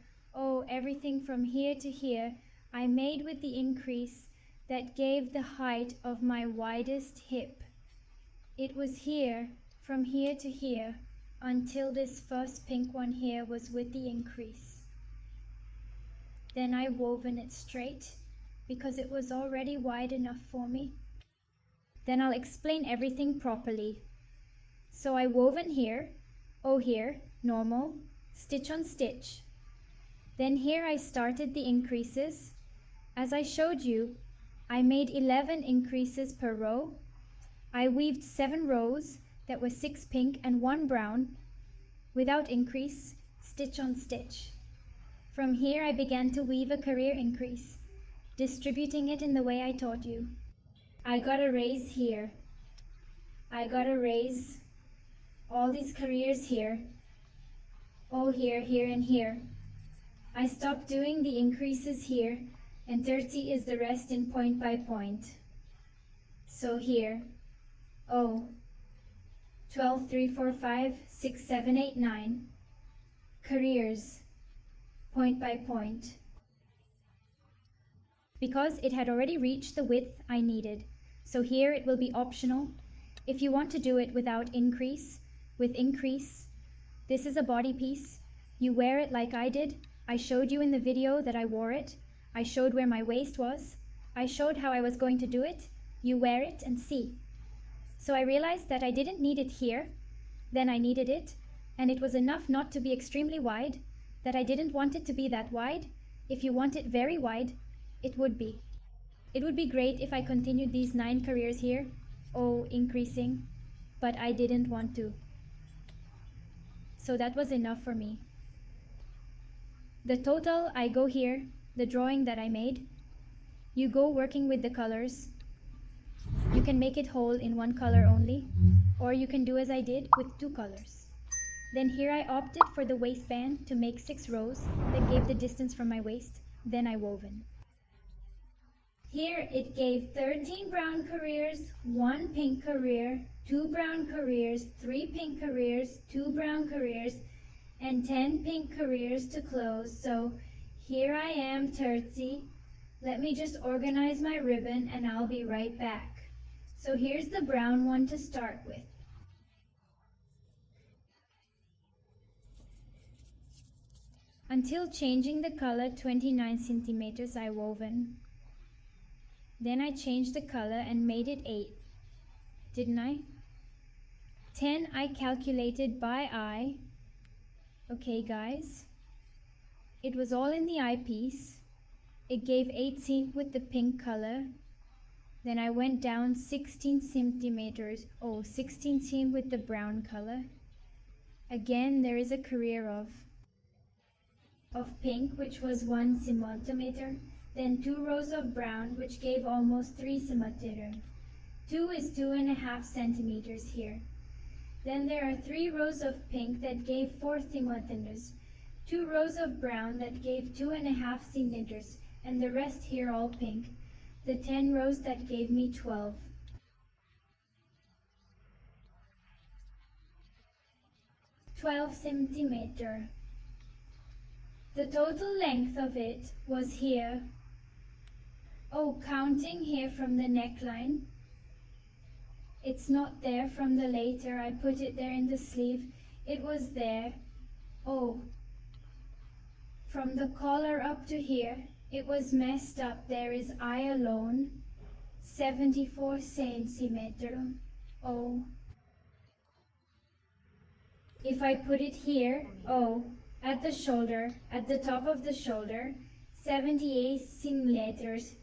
Everything from here to here, I made with the increase that gave the height of my widest hip. It was here, from here to here, until this first pink one here was with the increase. Then I woven it straight, because it was already wide enough for me. Then I'll explain everything properly. So I woven here, here, normal, stitch on stitch. Then here I started the increases. As I showed you, I made 11 increases per row. I weaved 7 rows that were 6 pink and 1 brown, without increase, stitch on stitch. From here I began to weave a career increase, distributing it in the way I taught you. I got a raise here. I got a raise. All these careers here. Here, here, and here. I stopped doing the increases here, and 30 is the rest in point by point. So here, 12, 3, 4, 5, 6, 7, 8, 9. Careers, point by point. Because it had already reached the width I needed. So here it will be optional. If you want to do it without increase, with increase, this is a body piece. You wear it like I did. I showed you in the video that I wore it. I showed where my waist was. I showed how I was going to do it. You wear it and see. So I realized that I didn't need it here. Then I needed it. And it was enough not to be extremely wide, that I didn't want it to be that wide. If you want it very wide, It would be. It would be great if I continued these 9 careers here, increasing, but I didn't want to. So that was enough for me. The total, I go here, the drawing that I made. You go working with the colors. You can make it whole in one color only, or you can do as I did with 2 colors. Then here I opted for the waistband to make 6 rows that gave the distance from my waist. Then I woven. Here it gave 13 brown careers, 1 pink career, 2 brown careers, 3 pink careers, 2 brown careers, and 10 pink careers to close. So here I am, terzi. Let me just organize my ribbon and I'll be right back. So here's the brown one to start with. Until changing the color 29 centimeters I woven. Then I changed the color and made it 8. Didn't I? 10 I calculated by eye. Okay guys. It was all in the eyepiece. It gave 18 with the pink color. Then I went down 16 centimeters. 16 with the brown color. Again there is a career of pink, which was 1 centimeter. Then 2 rows of brown, which gave almost 3 centimeters. 2 is 2.5 centimeters here. Then there are 3 rows of pink that gave 4 centimeters. 2 rows of brown that gave 2.5 centimeters, and the rest here all pink. The 10 rows that gave me 12. 12 centimeters. The total length of it was here. Counting here from the neckline. It's not there from the later. I put it there in the sleeve. It was there. From the collar up to here, it was messed up. There is eye alone. 74 centimeters. If I put it here, at the shoulder, at the top of the shoulder, 78 centimeters.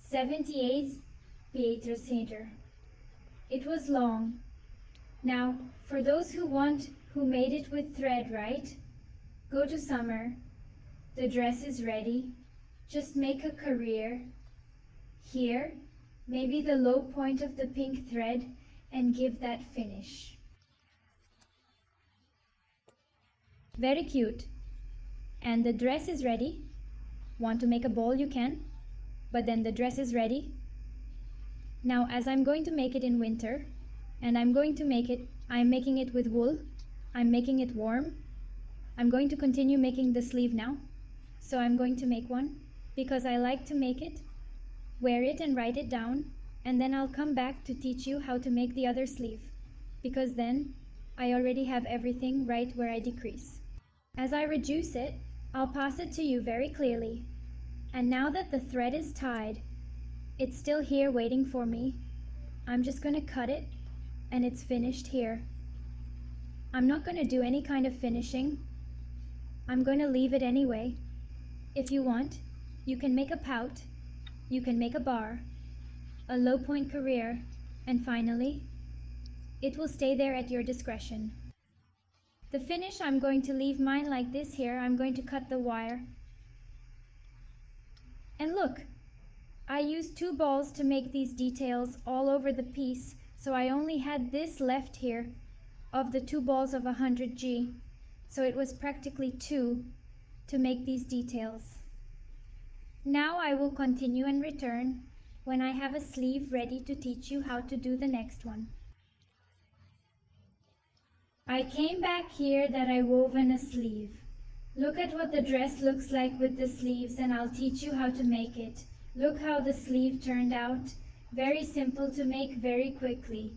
78 centimeters. It was long. Now, for those who made it with thread, right? Go to summer. The dress is ready. Just make a career. Here, maybe the low point of the pink thread, and give that finish. Very cute. And the dress is ready. Want to make a bowl, you can. But then the dress is ready. Now, as I'm going to make it in winter, and I'm making it with wool, I'm making it warm. I'm going to continue making the sleeve now. So I'm going to make one, because I like to make it, wear it and write it down, and then I'll come back to teach you how to make the other sleeve, because then I already have everything right where I decrease. As I reduce it, I'll pass it to you very clearly. And now that the thread is tied, it's still here waiting for me. I'm just going to cut it, and it's finished here. I'm not going to do any kind of finishing. I'm going to leave it anyway. If you want, you can make a pout, you can make a bar, a low point career, and finally, it will stay there at your discretion. The finish, I'm going to leave mine like this here. I'm going to cut the wire. And look, I used 2 balls to make these details all over the piece, so I only had this left here of the 2 balls of 100G, so it was practically 2 to make these details. Now I will continue and return when I have a sleeve ready to teach you how to do the next one. I came back here that I woven a sleeve. Look at what the dress looks like with the sleeves, and I'll teach you how to make it. Look how the sleeve turned out. Very simple to make very quickly.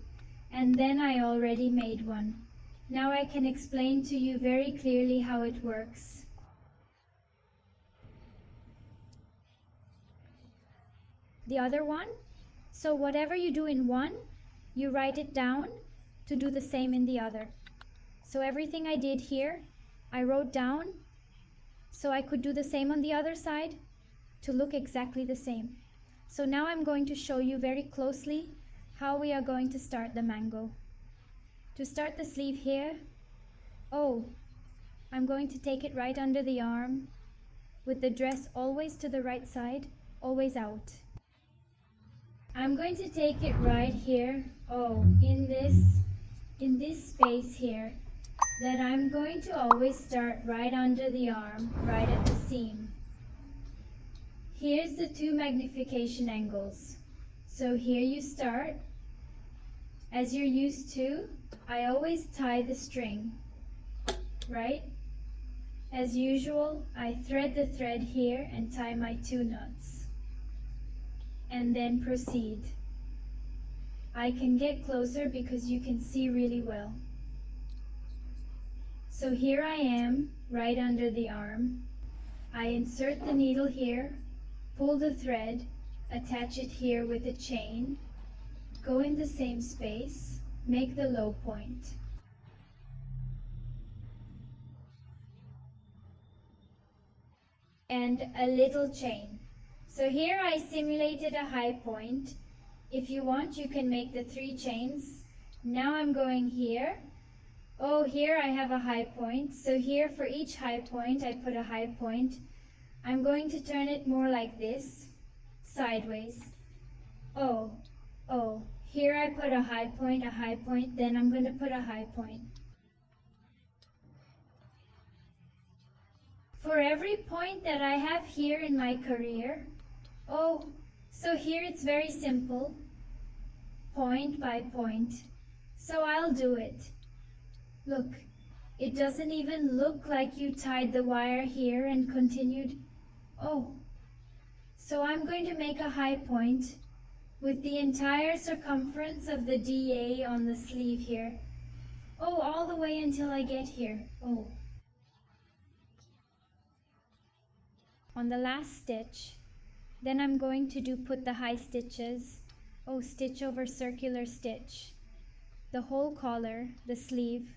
And then I already made one. Now I can explain to you very clearly how it works. The other one? So whatever you do in one, you write it down to do the same in the other. So everything I did here, I wrote down so I could do the same on the other side. to look exactly the same. So now I'm going to show you very closely how we are going to start the mango. To start the sleeve here, I'm going to take it right under the arm with the dress always to the right side, always out. I'm going to take it right here, in this space here, that I'm going to always start right under the arm, right at the seam. Here's the 2 magnification angles. So here you start. As you're used to, I always tie the string, right? As usual, I thread the thread here and tie my 2 knots. And then proceed. I can get closer because you can see really well. So here I am, right under the arm. I insert the needle here, pull the thread, attach it here with a chain, go in the same space, make the low point. And a little chain. So here I simulated a high point. If you want, you can make the 3 chains. Now I'm going here. Here I have a high point. So here for each high point, I put a high point. I'm going to turn it more like this, sideways. Here I put a high point, then I'm going to put a high point. For every point that I have here in my career, so here it's very simple, point by point. So I'll do it. Look, it doesn't even look like you tied the wire here and continued. So I'm going to make a high point with the entire circumference of the DA on the sleeve here. All the way until I get here. On the last stitch, then I'm going to put the high stitches, stitch over circular stitch, the whole collar, the sleeve,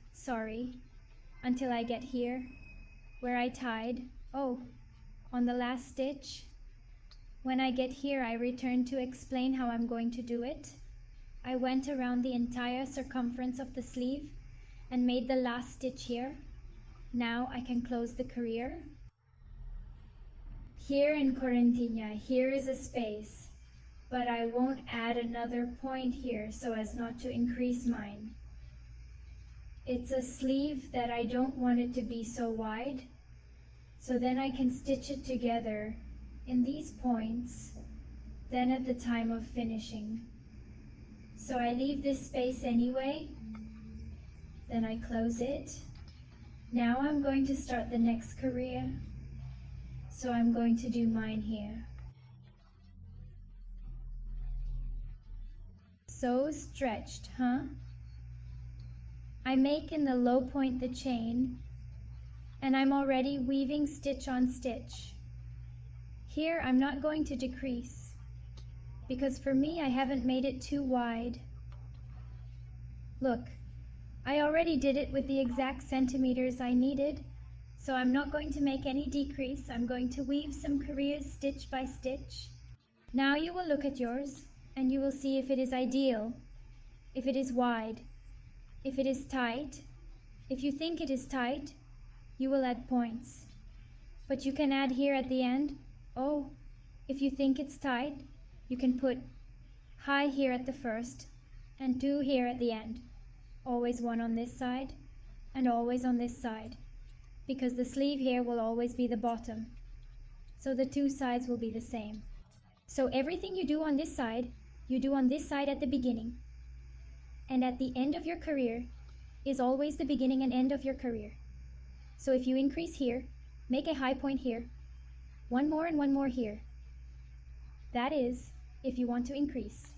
until I get here, where I tied. On the last stitch, when I get here, I return to explain how I'm going to do it. I went around the entire circumference of the sleeve and made the last stitch here. Now I can close the career. Here in Corintiña, here is a space, but I won't add another point here so as not to increase mine. It's a sleeve that I don't want it to be so wide, so then I can stitch it together in these points, then at the time of finishing. So I leave this space anyway, then I close it. Now I'm going to start the next career, so I'm going to do mine here. So stretched, huh? I make in the low point the chain, and I'm already weaving stitch on stitch. Here I'm not going to decrease, because for me I haven't made it too wide. Look, I already did it with the exact centimeters I needed, so I'm not going to make any decrease. I'm going to weave some careers stitch by stitch. Now you will look at yours, and you will see if it is ideal, if it is wide, if it is tight. If you think it is tight, you will add points. But you can add here at the end. If you think it's tight, you can put high here at the first and 2 here at the end. Always 1 on this side and always on this side, because the sleeve here will always be the bottom. So the 2 sides will be the same. So everything you do on this side, you do on this side at the beginning. And at the end of your career is always the beginning and end of your career. So if you increase here, make a high point here, 1 more and 1 more here. That is, if you want to increase.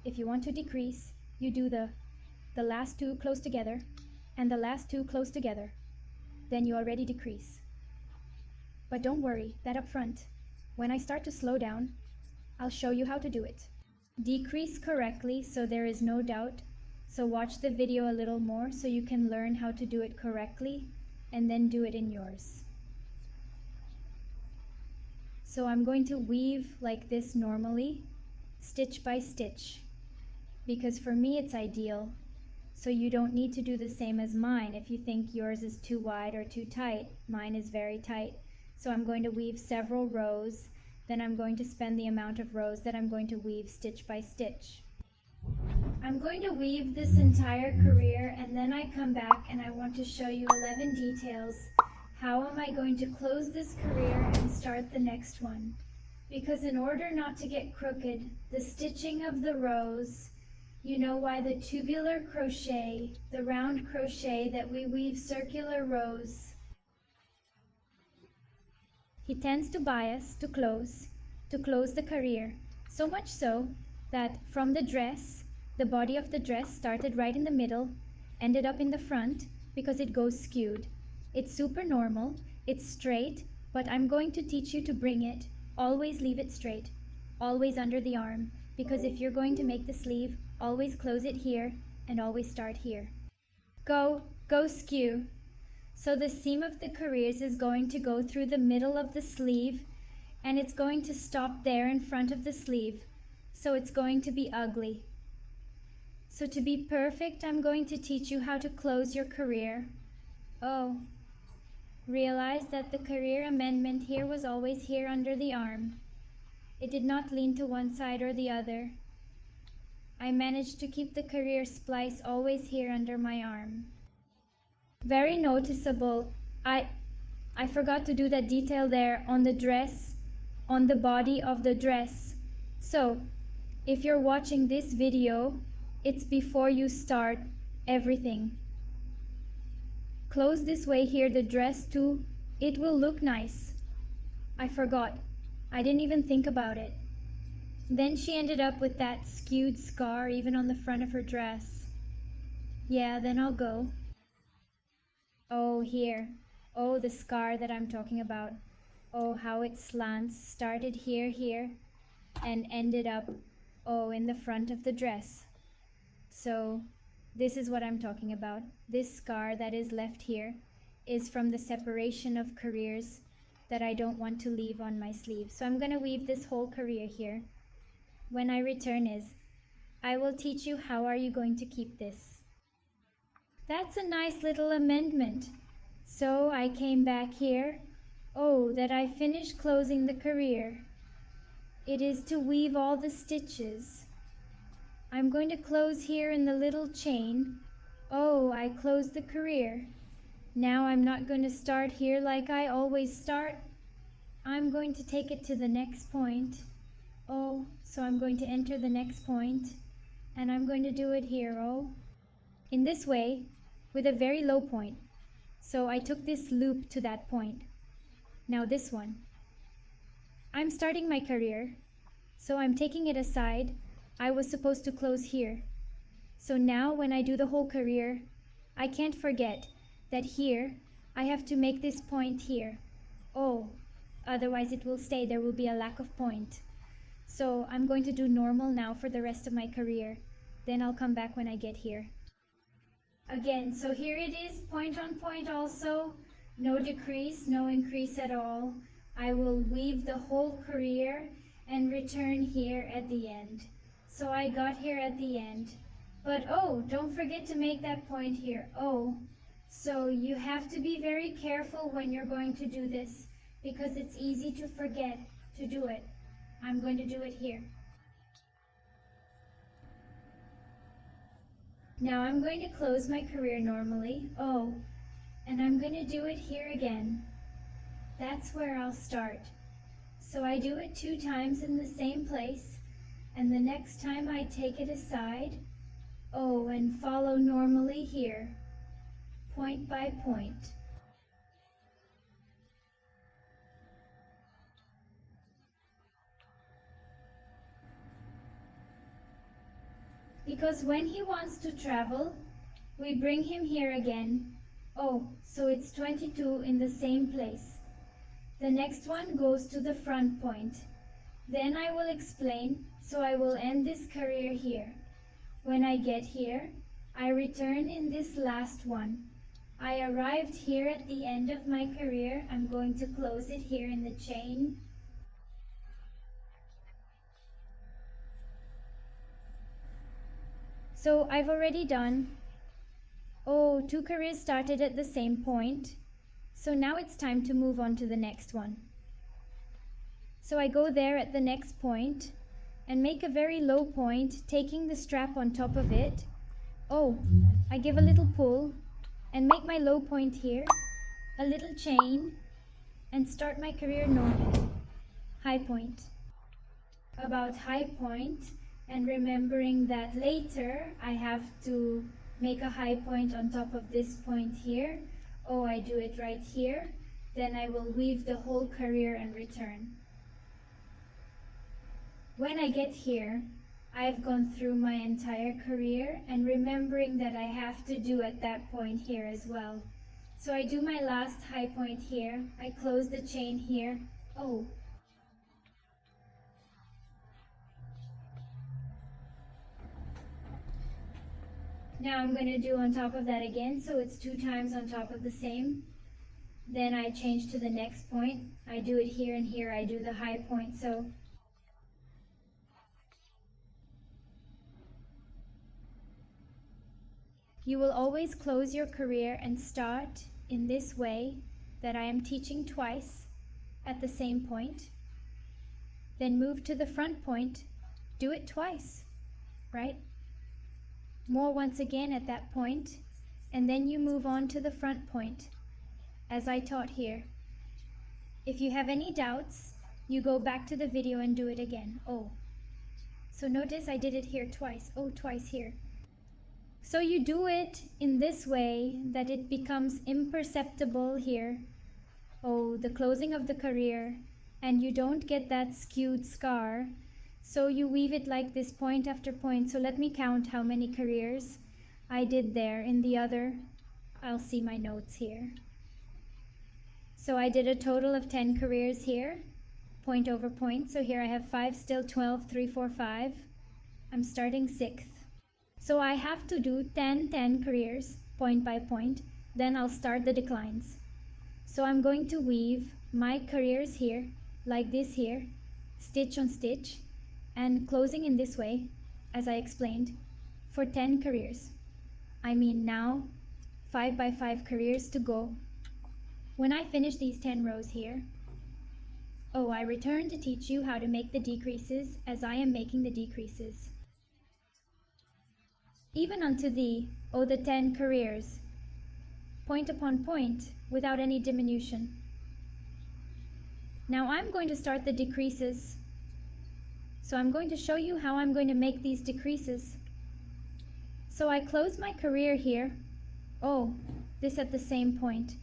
If you want to decrease, you do the last 2 close together and the last 2 close together. Then you already decrease. But don't worry, that up front. When I start to slow down, I'll show you how to do it. Decrease correctly so there is no doubt. So watch the video a little more so you can learn how to do it correctly and then do it in yours. So I'm going to weave like this normally, stitch by stitch, because for me it's ideal. So you don't need to do the same as mine. If you think yours is too wide or too tight, mine is very tight. So I'm going to weave several rows, then I'm going to spend the amount of rows that I'm going to weave stitch by stitch. I'm going to weave this entire career, and then I come back and I want to show you 11 details. How am I going to close this career and start the next one? Because in order not to get crooked, the stitching of the rows, you know why the tubular crochet, the round crochet that we weave circular rows, he tends to bias to close the career. So much so that from the dress, the body of the dress started right in the middle, ended up in the front because it goes skewed. It's super normal, it's straight, but I'm going to teach you to bring it. Always leave it straight, always under the arm, because if you're going to make the sleeve, always close it here and always start here. Go skew. So the seam of the careers is going to go through the middle of the sleeve and it's going to stop there in front of the sleeve. So it's going to be ugly. So to be perfect, I'm going to teach you how to close your career. Oh, realize that the career amendment here was always here under the arm. It did not lean to one side or the other. I managed to keep the career splice always here under my arm. Very noticeable. I forgot to do that detail there on the dress, on the body of the dress. So, if you're watching this video, it's before you start everything. Close this way here, the dress too. It will look nice. I forgot. I didn't even think about it. Then she ended up with that skewed scar even on the front of her dress. Yeah, then I'll go. Oh, here. Oh, the scar that I'm talking about. Oh, how it slants. Started here, and ended up, oh, in the front of the dress. So, this is what I'm talking about. This scar that is left here is from the separation of careers that I don't want to leave on my sleeve. So I'm going to weave this whole career here. When I return I will teach you how are you going to keep this. That's a nice little amendment. So I came back here. Oh, that I finished closing the career. It is to weave all the stitches. I'm going to close here in the little chain. Oh, I closed the career. Now I'm not going to start here like I always start. I'm going to take it to the next point. Oh, so I'm going to enter the next point, and I'm going to do it here, oh. In this way, with a very low point. So I took this loop to that point. Now this one. I'm starting my career, so I'm taking it aside. I was supposed to close here. So now when I do the whole career, I can't forget that here, I have to make this point here. Oh, otherwise it will stay, there will be a lack of point. So I'm going to do normal now for the rest of my career. Then I'll come back when I get here. Again, so here it is, point on point also, no decrease, no increase at all. I will weave the whole career and return here at the end. So I got here at the end. But oh, don't forget to make that point here. Oh, so you have to be very careful when you're going to do this because it's easy to forget to do it. I'm going to do it here. Now I'm going to close my career normally. Oh, and I'm going to do it here again. That's where I'll start. So I do it 2 times in the same place, and the next time I take it aside. Oh, and follow normally here, point by point. Because when he wants to travel, we bring him here again. Oh, so it's 22 in the same place. The next one goes to the front point. Then I will explain, so I will end this career here. When I get here, I return in this last one. I arrived here at the end of my career. I'm going to close it here in the chain. So I've already done, 2 careers started at the same point. So now it's time to move on to the next one. So I go there at the next point and make a very low point, taking the strap on top of it. I give a little pull and make my low point here, a little chain, and start my career normal. High point. About high point, and remembering that later I have to make a high point on top of this point here. I do it right here. Then I will weave the whole career and return. When I get here, I've gone through my entire career and remembering that I have to do at that point here as well. So I do my last high point here. I close the chain here. Now I'm going to do on top of that again, so it's 2 times on top of the same. Then I change to the next point. I do it here, and here I do the high point. So you will always close your career and start in this way that I am teaching twice at the same point. Then move to the front point, do it twice, right? More once again at that point, and then you move on to the front point, as I taught here. If you have any doubts, you go back to the video and do it again. So notice I did it here twice. Twice here. So you do it in this way that it becomes imperceptible here. The closing of the career, and you don't get that skewed scar. So you weave it like this point after point. So let me count how many careers I did there in the other. I'll see my notes here. So I did a total of 10 careers here, point over point. So here I have 5, still 12, 3, 4, 5. I'm starting 6th. So I have to do 10 careers, point by point. Then I'll start the declines. So I'm going to weave my careers here, like this here, stitch on stitch, and closing in this way, as I explained, for 10 careers. I mean now 5 by 5 careers to go. When I finish these 10 rows here, I return to teach you how to make the decreases as I am making the decreases. Even unto thee, the 10 careers, point upon point, without any diminution. Now I'm going to start the decreases. So I'm going to show you how I'm going to make these decreases. So I close my career here. This at the same point.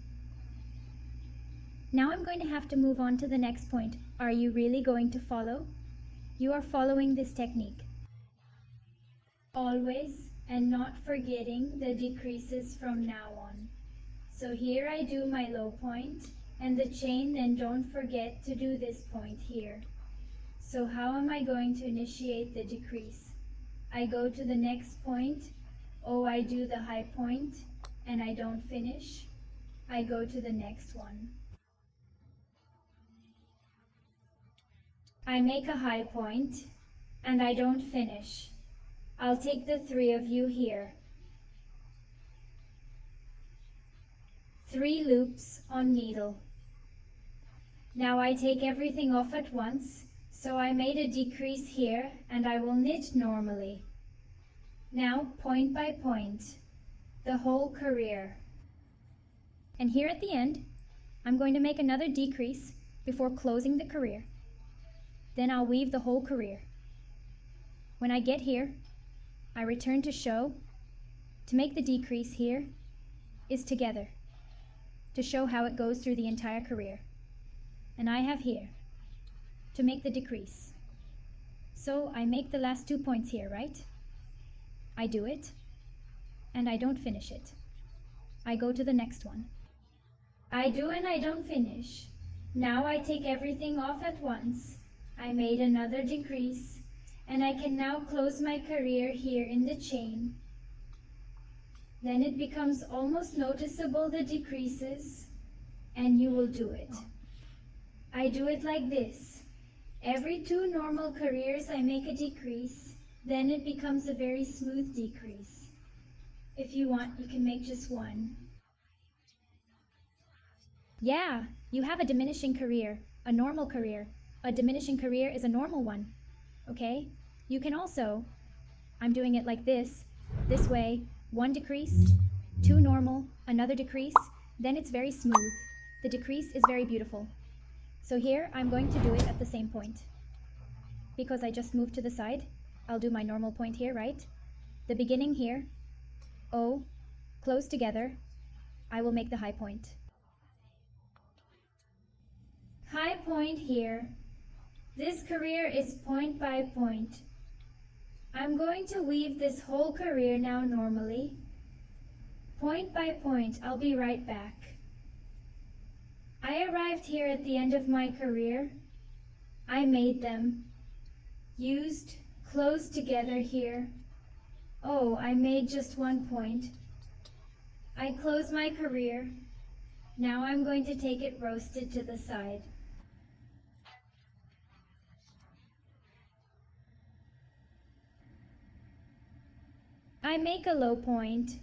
Now I'm going to have to move on to the next point. Are you really going to follow? You are following this technique. Always, and not forgetting the decreases from now on. So here I do my low point and the chain, then don't forget to do this point here. So how am I going to initiate the decrease? I go to the next point. I do the high point and I don't finish. I go to the next one. I make a high point and I don't finish. I'll take the 3 of you here. 3 loops on needle. Now I take everything off at once. So I made a decrease here and I will knit normally. Now point by point, the whole career. And here at the end, I'm going to make another decrease before closing the career. Then I'll weave the whole career. When I get here, I return to show. To make the decrease here is together, to show how it goes through the entire career. And I have here to make the decrease. So I make the last 2 points here, right? I do it, and I don't finish it. I go to the next one. I do and I don't finish. Now I take everything off at once. I made another decrease, and I can now close my career here in the chain. Then it becomes almost noticeable, the decreases, and you will do it. I do it like this. Every 2 normal careers I make a decrease, Then it becomes a very smooth decrease. If you want, you can make just one. Yeah, you have a diminishing career, a normal career. A diminishing career is a normal one, okay? You can also, I'm doing it like this way, one decrease, two normal, another decrease, then it's very smooth. The decrease is very beautiful. So here, I'm going to do it at the same point. Because I just moved to the side, I'll do my normal point here, right? The beginning here, O, close together, I will make the high point. High point here. This career is point by point. I'm going to weave this whole career now normally. Point by point, I'll be right back. I arrived here at the end of my career. I made them. Used, closed together here. Oh, I made just one point. I close my career. Now I'm going to take it roasted to the side. I make a low point,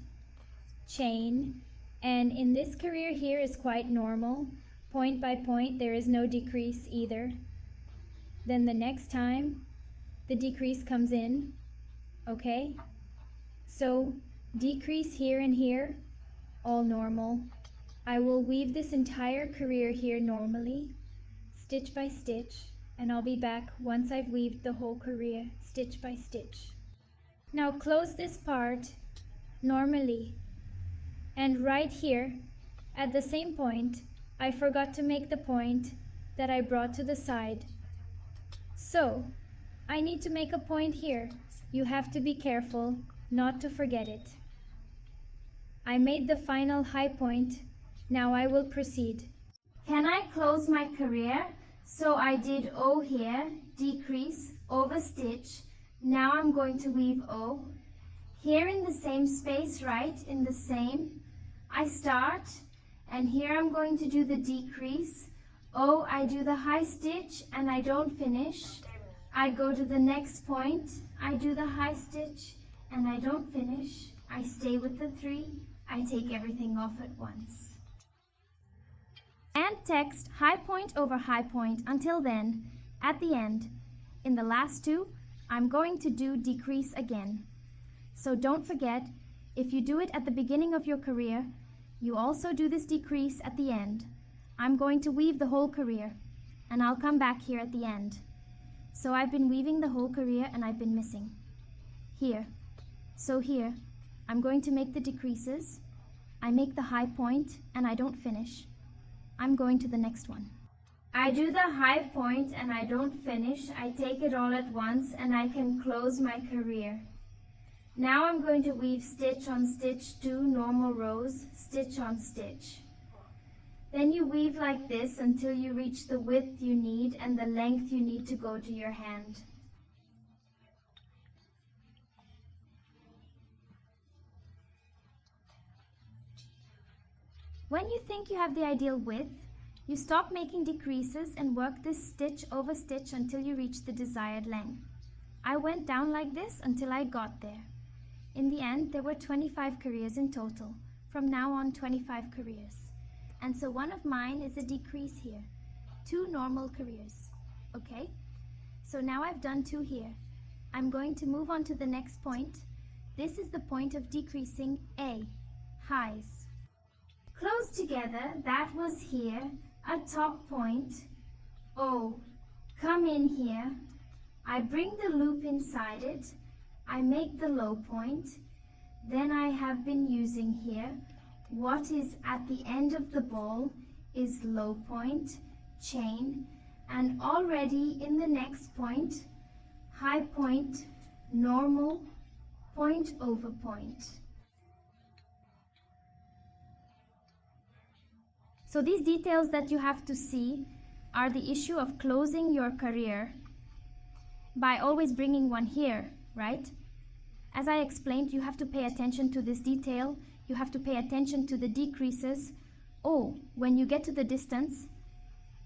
chain, and in this career here is quite normal. Point by point, there is no decrease either. Then the next time, the decrease comes in, okay? So decrease here and here, all normal. I will weave this entire career here normally, stitch by stitch, and I'll be back once I've weaved the whole career, stitch by stitch. Now close this part normally, and right here at the same point I forgot to make the point that I brought to the side, so I need to make a point here. You have to be careful not to forget it. I made the final high point. Now I will proceed. Can I close my career? So I did O here, decrease, over stitch. Now I'm going to weave O. Here in the same space, right, in the same, I start, and here I'm going to do the decrease. O, I do the high stitch, and I don't finish. I go to the next point, I do the high stitch, and I don't finish. I stay with the 3, I take everything off at once. And text high point over high point until then, at the end. In the last 2, I'm going to do decrease again. So don't forget, if you do it at the beginning of your career, you also do this decrease at the end. I'm going to weave the whole career, and I'll come back here at the end. So I've been weaving the whole career and I've been missing. Here. So here, I'm going to make the decreases. I make the high point and I don't finish. I'm going to the next one. I do the high point and I don't finish. I take it all at once and I can close my career. Now I'm going to weave stitch on stitch 2 normal rows, stitch on stitch. Then you weave like this until you reach the width you need and the length you need to go to your hand. When you think you have the ideal width, you stop making decreases and work this stitch over stitch until you reach the desired length. I went down like this until I got there. In the end, there were 25 careers in total. From now on, 25 careers. And so one of mine is a decrease here. 2 normal careers. Okay? So now I've done 2 here. I'm going to move on to the next point. This is the point of decreasing A, highs. Close together, that was here, a top point. O, come in here. I bring the loop inside it. I make the low point. Then I have been using here. What is at the end of the ball is low point, chain, and already in the next point, high point, normal, point over point. So these details that you have to see are the issue of closing your career by always bringing one here, right? As I explained, you have to pay attention to this detail. You have to pay attention to the decreases. Oh, when you get to the distance,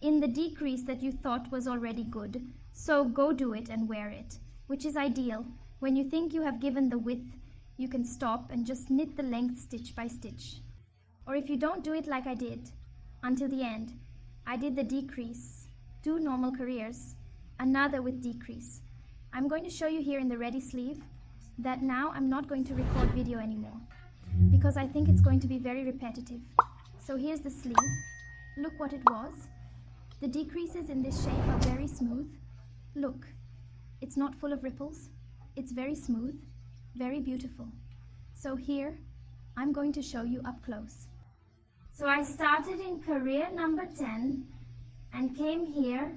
in the decrease that you thought was already good. So go do it and wear it, which is ideal. When you think you have given the width, you can stop and just knit the length stitch by stitch. Or if you don't do it like I did, until the end, I did the decrease, 2 normal careers, another with decrease. I'm going to show you here in the ready sleeve that now I'm not going to record video anymore because I think it's going to be very repetitive. So here's the sleeve. Look what it was. The decreases in this shape are very smooth. Look, it's not full of ripples. It's very smooth, very beautiful. So here, I'm going to show you up close. So I started in career number 10 and came here,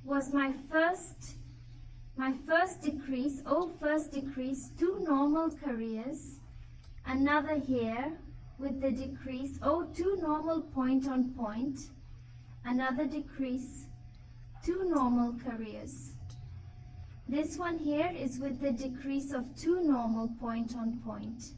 was my first decrease, first decrease, 2 normal careers, another here with the decrease, 2 normal point on point, another decrease, 2 normal careers. This one here is with the decrease of 2 normal point on point.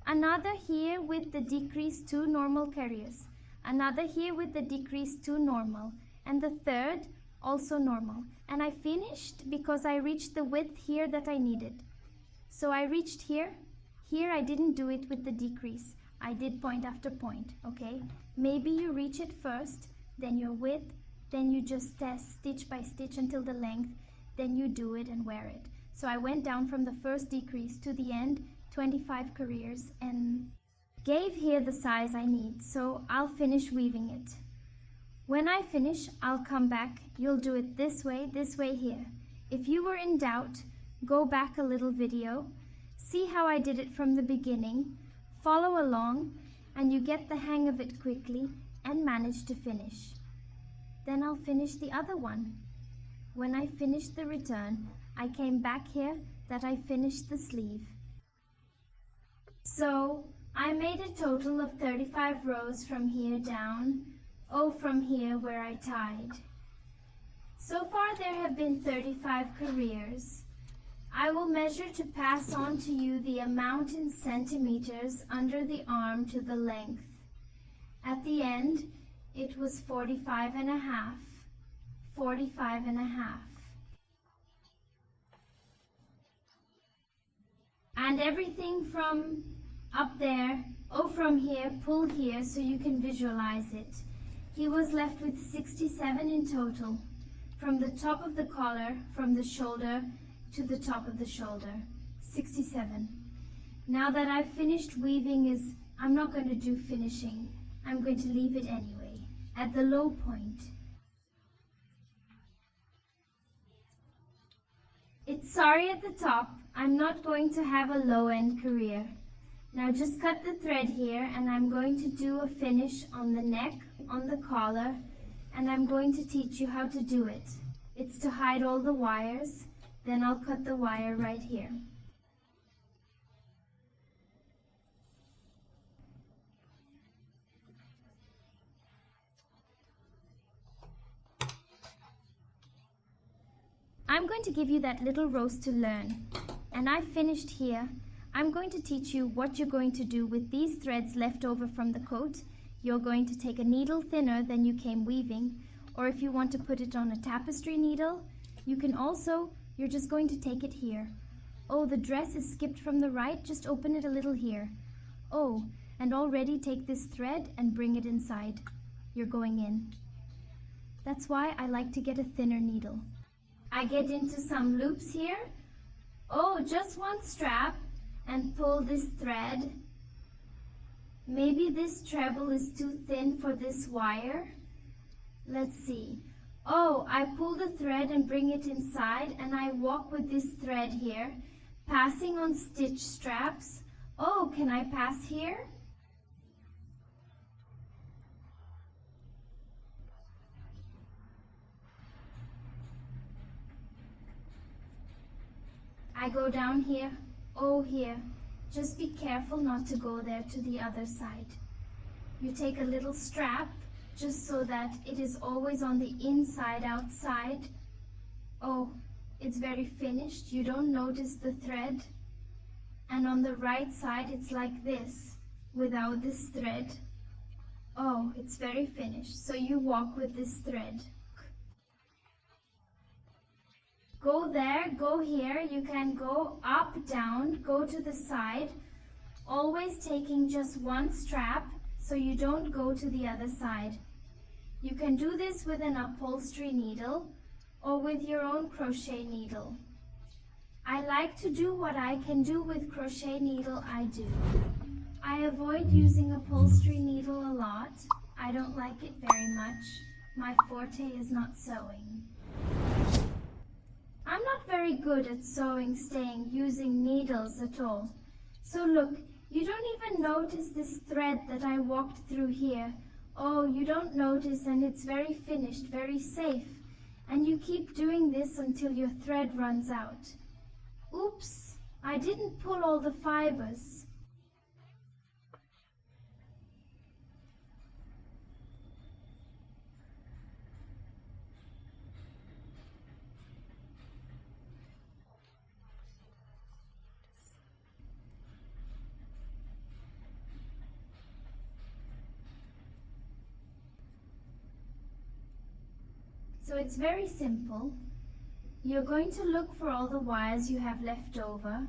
Another here with the decrease 2 normal careers. Another here with the decrease 2 normal. And the third also normal. And I finished because I reached the width here that I needed. So I reached here. Here I didn't do it with the decrease. I did point after point, okay? Maybe you reach it first, then your width, then you just test stitch by stitch until the length, then you do it and wear it. So I went down from the first decrease to the end, 25 careers, and gave here the size I need. So I'll finish weaving it. When I finish, I'll come back. You'll do it this way here. If you were in doubt, go back a little video, see how I did it from the beginning, follow along, and you get the hang of it quickly and manage to finish. Then I'll finish the other one. When I finished the return, I came back here that I finished the sleeve. So I made a total of 35 rows from here down, from here where I tied. So far there have been 35 careers. I will measure to pass on to you the amount in centimeters under the arm to the length. At the end, it was 45 and a half. 45 and a half. And everything from up there, from here, pull here so you can visualize it. He was left with 67 in total, from the top of the collar, from the shoulder to the top of the shoulder. 67. Now that I've finished weaving I'm not going to do finishing. I'm going to leave it anyway, at the low point. It's sorry at the top, I'm not going to have a low end career. Now just cut the thread here and I'm going to do a finish on the neck, on the collar, and I'm going to teach you how to do it. It's to hide all the wires, then I'll cut the wire right here. I'm going to give you that little roast to learn, and I've finished here. I'm going to teach you what you're going to do with these threads left over from the coat. You're going to take a needle thinner than you came weaving, or if you want to put it on a tapestry needle, you can also, you're just going to take it here. The dress is skipped from the right, just open it a little here. And already take this thread and bring it inside. You're going in. That's why I like to get a thinner needle. I get into some loops here. Just one strap and pull this thread. Maybe this treble is too thin for this wire. Let's see. I pull the thread and bring it inside and I walk with this thread here, passing on stitch straps. Can I pass here? I go down here, here. Just be careful not to go there to the other side. You take a little strap, just so that it is always on the inside outside. It's very finished. You don't notice the thread. And on the right side, it's like this, without this thread. It's very finished. So you walk with this thread. Go there, go here, you can go up, down, go to the side, always taking just one strap so you don't go to the other side. You can do this with an upholstery needle or with your own crochet needle. I like to do what I can do with crochet needle I do. I avoid using upholstery needle a lot. I don't like it very much. My forte is not sewing. I'm not very good at sewing, staying, using needles at all. So look, you don't even notice this thread that I walked through here. Oh, you don't notice, and it's very finished, very safe. And you keep doing this until your thread runs out. Oops, I didn't pull all the fibers. So it's very simple. You're going to look for all the wires you have left over.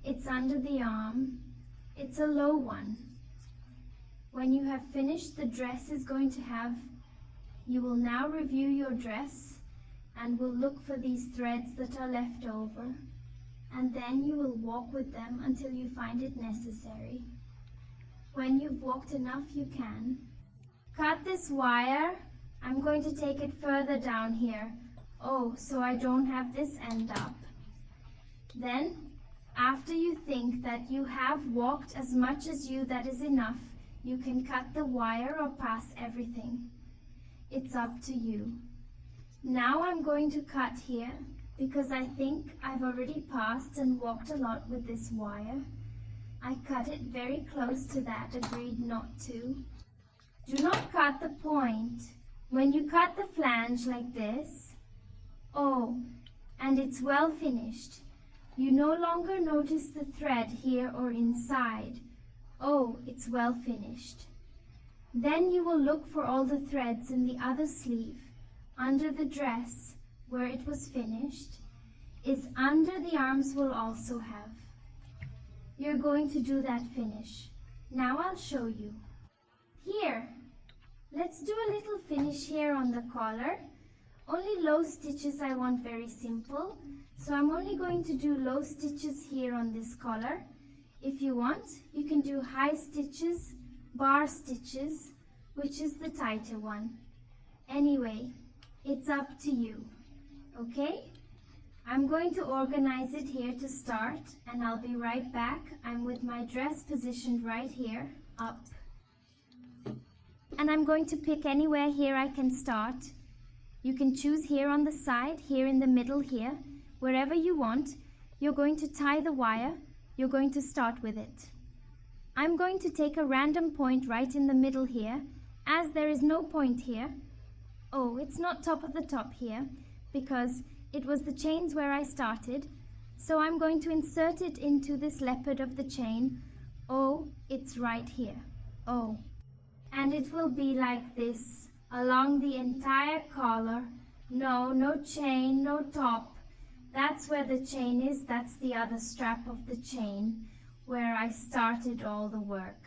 It's under the arm. It's a low one. When you have finished, the dress is going to have, you will now review your dress and will look for these threads that are left over, and then you will walk with them until you find it necessary. When you've walked enough, you can cut this wire. I'm going to take it further down here. Oh, so I don't have this end up. Then, after you think that you have walked as much as that is enough, you can cut the wire or pass everything. It's up to you. Now I'm going to cut here because I think I've already passed and walked a lot with this wire. I cut it very close to that, agreed not to. Do not cut the point. When you cut the flange like this, oh, and it's well finished, you no longer notice the thread here or inside. Oh, it's well finished. Then you will look for all the threads in the other sleeve, under the dress, where it was finished, is under the arms will also have. You're going to do that finish. Now I'll show you. Here. Let's do a little finish here on the collar. Only low stitches I want, very simple. So I'm only going to do low stitches here on this collar. If you want, you can do high stitches, bar stitches, which is the tighter one. Anyway, it's up to you. Okay? I'm going to organize it here to start, and I'll be right back. I'm with my dress positioned right here, up. And I'm going to pick anywhere here I can start. You can choose here on the side, here in the middle here, wherever you want. You're going to tie the wire. You're going to start with it. I'm going to take a random point right in the middle here, as there is no point here. Oh, it's not top of the top here, because it was the chains where I started. So I'm going to insert it into this leopard of the chain. Oh, it's right here. Oh. And it will be like this along the entire collar. No chain, no top. That's where the chain is. That's the other strap of the chain where I started all the work.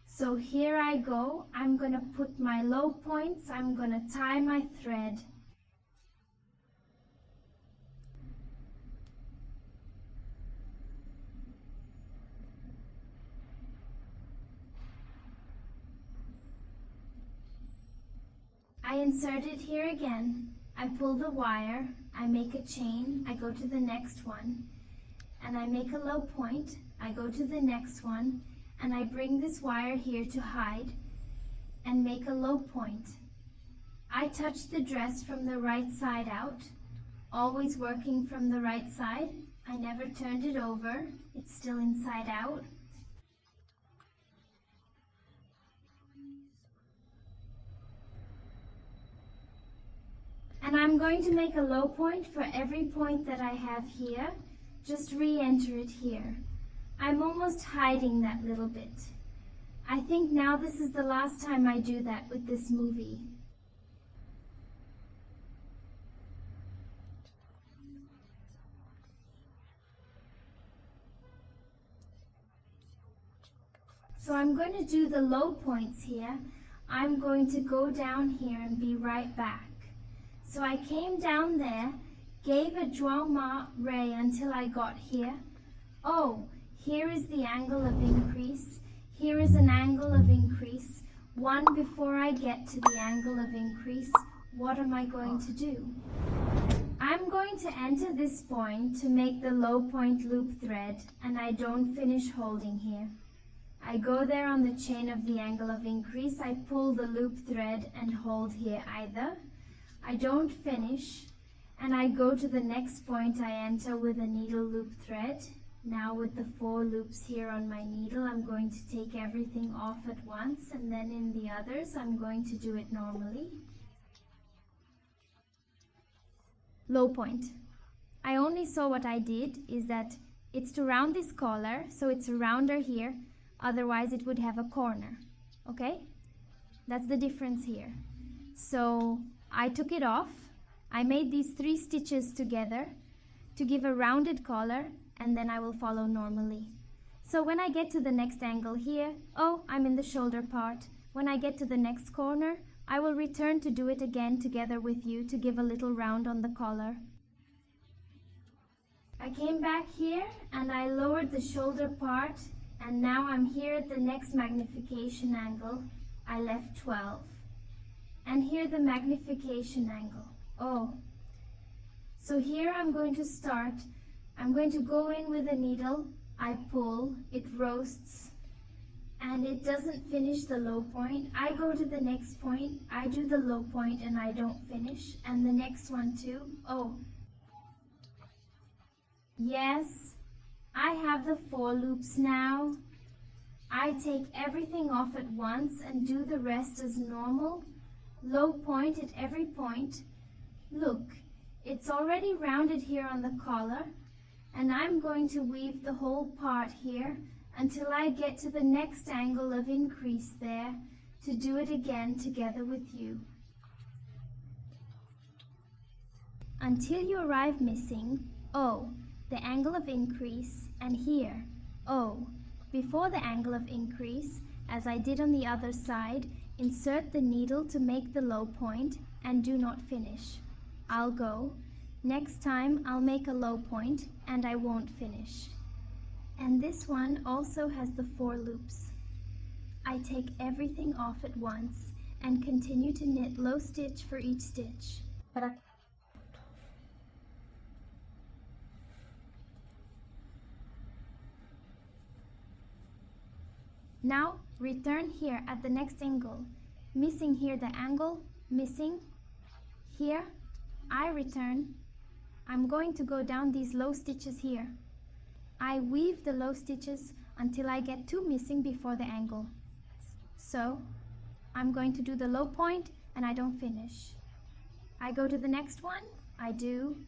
So here I go. I'm going to put my low points. I'm going to tie my thread. I insert it here again. I pull the wire, I make a chain, I go to the next one, and I make a low point. I go to the next one, and I bring this wire here to hide and make a low point. I touch the dress from the right side out, always working from the right side. I never turned it over. It's still inside out. And I'm going to make a low point for every point that I have here. Just re-enter it here. I'm almost hiding that little bit. I think now this is the last time I do that with this movie. So I'm going to do the low points here. I'm going to go down here and be right back. So I came down there, gave a joint ray until I got here. Oh, here is the angle of increase. Here is an angle of increase. One before I get to the angle of increase. What am I going to do? I'm going to enter this point to make the low point loop thread, and I don't finish holding here. I go there on the chain of the angle of increase, I pull the loop thread and hold here either. I don't finish, and I go to the next point I enter with a needle loop thread. Now with the 4 loops here on my needle, I'm going to take everything off at once, and then in the others I'm going to do it normally. Low point. I only saw what I did is that it's to round this collar, so it's rounder here, otherwise it would have a corner. Okay? That's the difference here. So I took it off. I made these 3 stitches together to give a rounded collar, and then I will follow normally. So when I get to the next angle here, oh, I'm in the shoulder part. When I get to the next corner, I will return to do it again together with you to give a little round on the collar. I came back here and I lowered the shoulder part, and now I'm here at the next magnification angle. I left 12. And here the magnification angle. Oh. So here I'm going to start. I'm going to go in with a needle. I pull, it roasts, and it doesn't finish the low point. I go to the next point, I do the low point and I don't finish, and the next one too. Oh, yes, I have the 4 loops now. I take everything off at once and do the rest as normal. Low point at every point. Look, it's already rounded here on the collar, and I'm going to weave the whole part here until I get to the next angle of increase there to do it again together with you. Until you arrive missing, oh, the angle of increase, and here, oh, before the angle of increase, as I did on the other side, insert the needle to make the low point and do not finish. I'll go. Next time I'll make a low point and I won't finish. And this one also has the 4 loops. I take everything off at once and continue to knit low stitch for each stitch. Now return here at the next angle, missing here the angle, missing here. I return. I'm going to go down these low stitches here. I weave the low stitches until I get 2 missing before the angle. So I'm going to do the low point and I don't finish. I go to the next one, I do,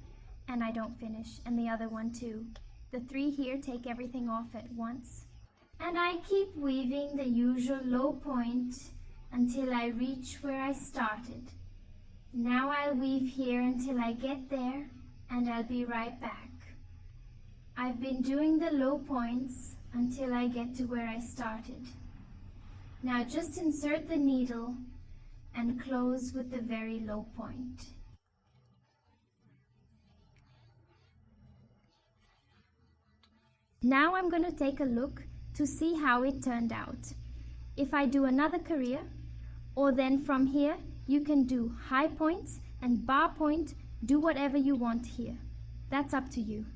and I don't finish, and the other one too. The 3 here take everything off at once. And I keep weaving the usual low point until I reach where I started. Now I'll weave here until I get there, and I'll be right back. I've been doing the low points until I get to where I started. Now just insert the needle and close with the very low point. Now I'm going to take a look to see how it turned out. If I do another career, or then from here, you can do high points and bar point, do whatever you want here. That's up to you.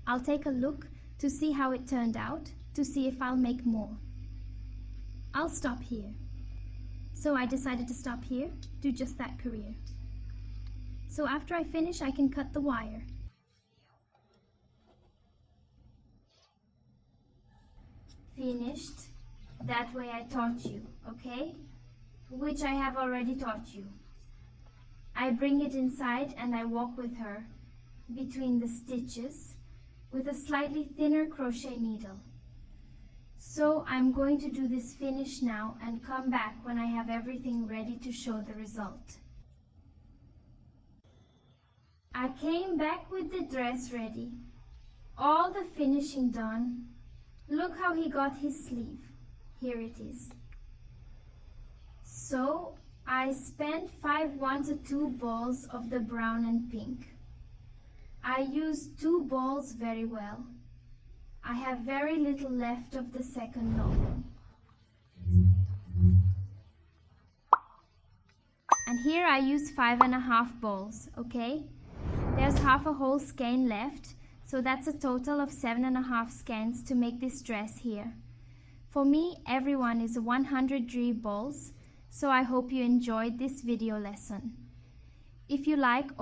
I'll take a look to see how it turned out, to see if I'll make more. I'll stop here. So I decided to stop here, do just that career. So after I finish, I can cut the wire. Finished. That way I taught you, okay? Which I have already taught you. I bring it inside and I walk with her between the stitches with a slightly thinner crochet needle. So I'm going to do this finish now and come back when I have everything ready to show the result. I came back with the dress ready, all the finishing done. Look how he got his sleeve. Here it is. So I spent 1 to 2 balls of the brown and pink. I used 2 balls very well. I have very little left of the second novel. And here I use 5.5 balls, okay? There's half a whole skein left, so that's a total of 7.5 skeins to make this dress here. For me, everyone is 103 balls, so I hope you enjoyed this video lesson. If you like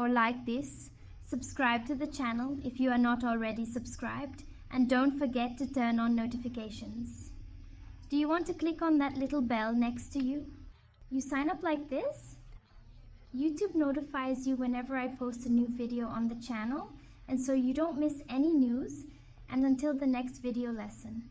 this, subscribe to the channel if you are not already subscribed, and don't forget to turn on notifications. Do you want to click on that little bell next to you? You sign up like this? YouTube notifies you whenever I post a new video on the channel, and so you don't miss any news, and until the next video lesson.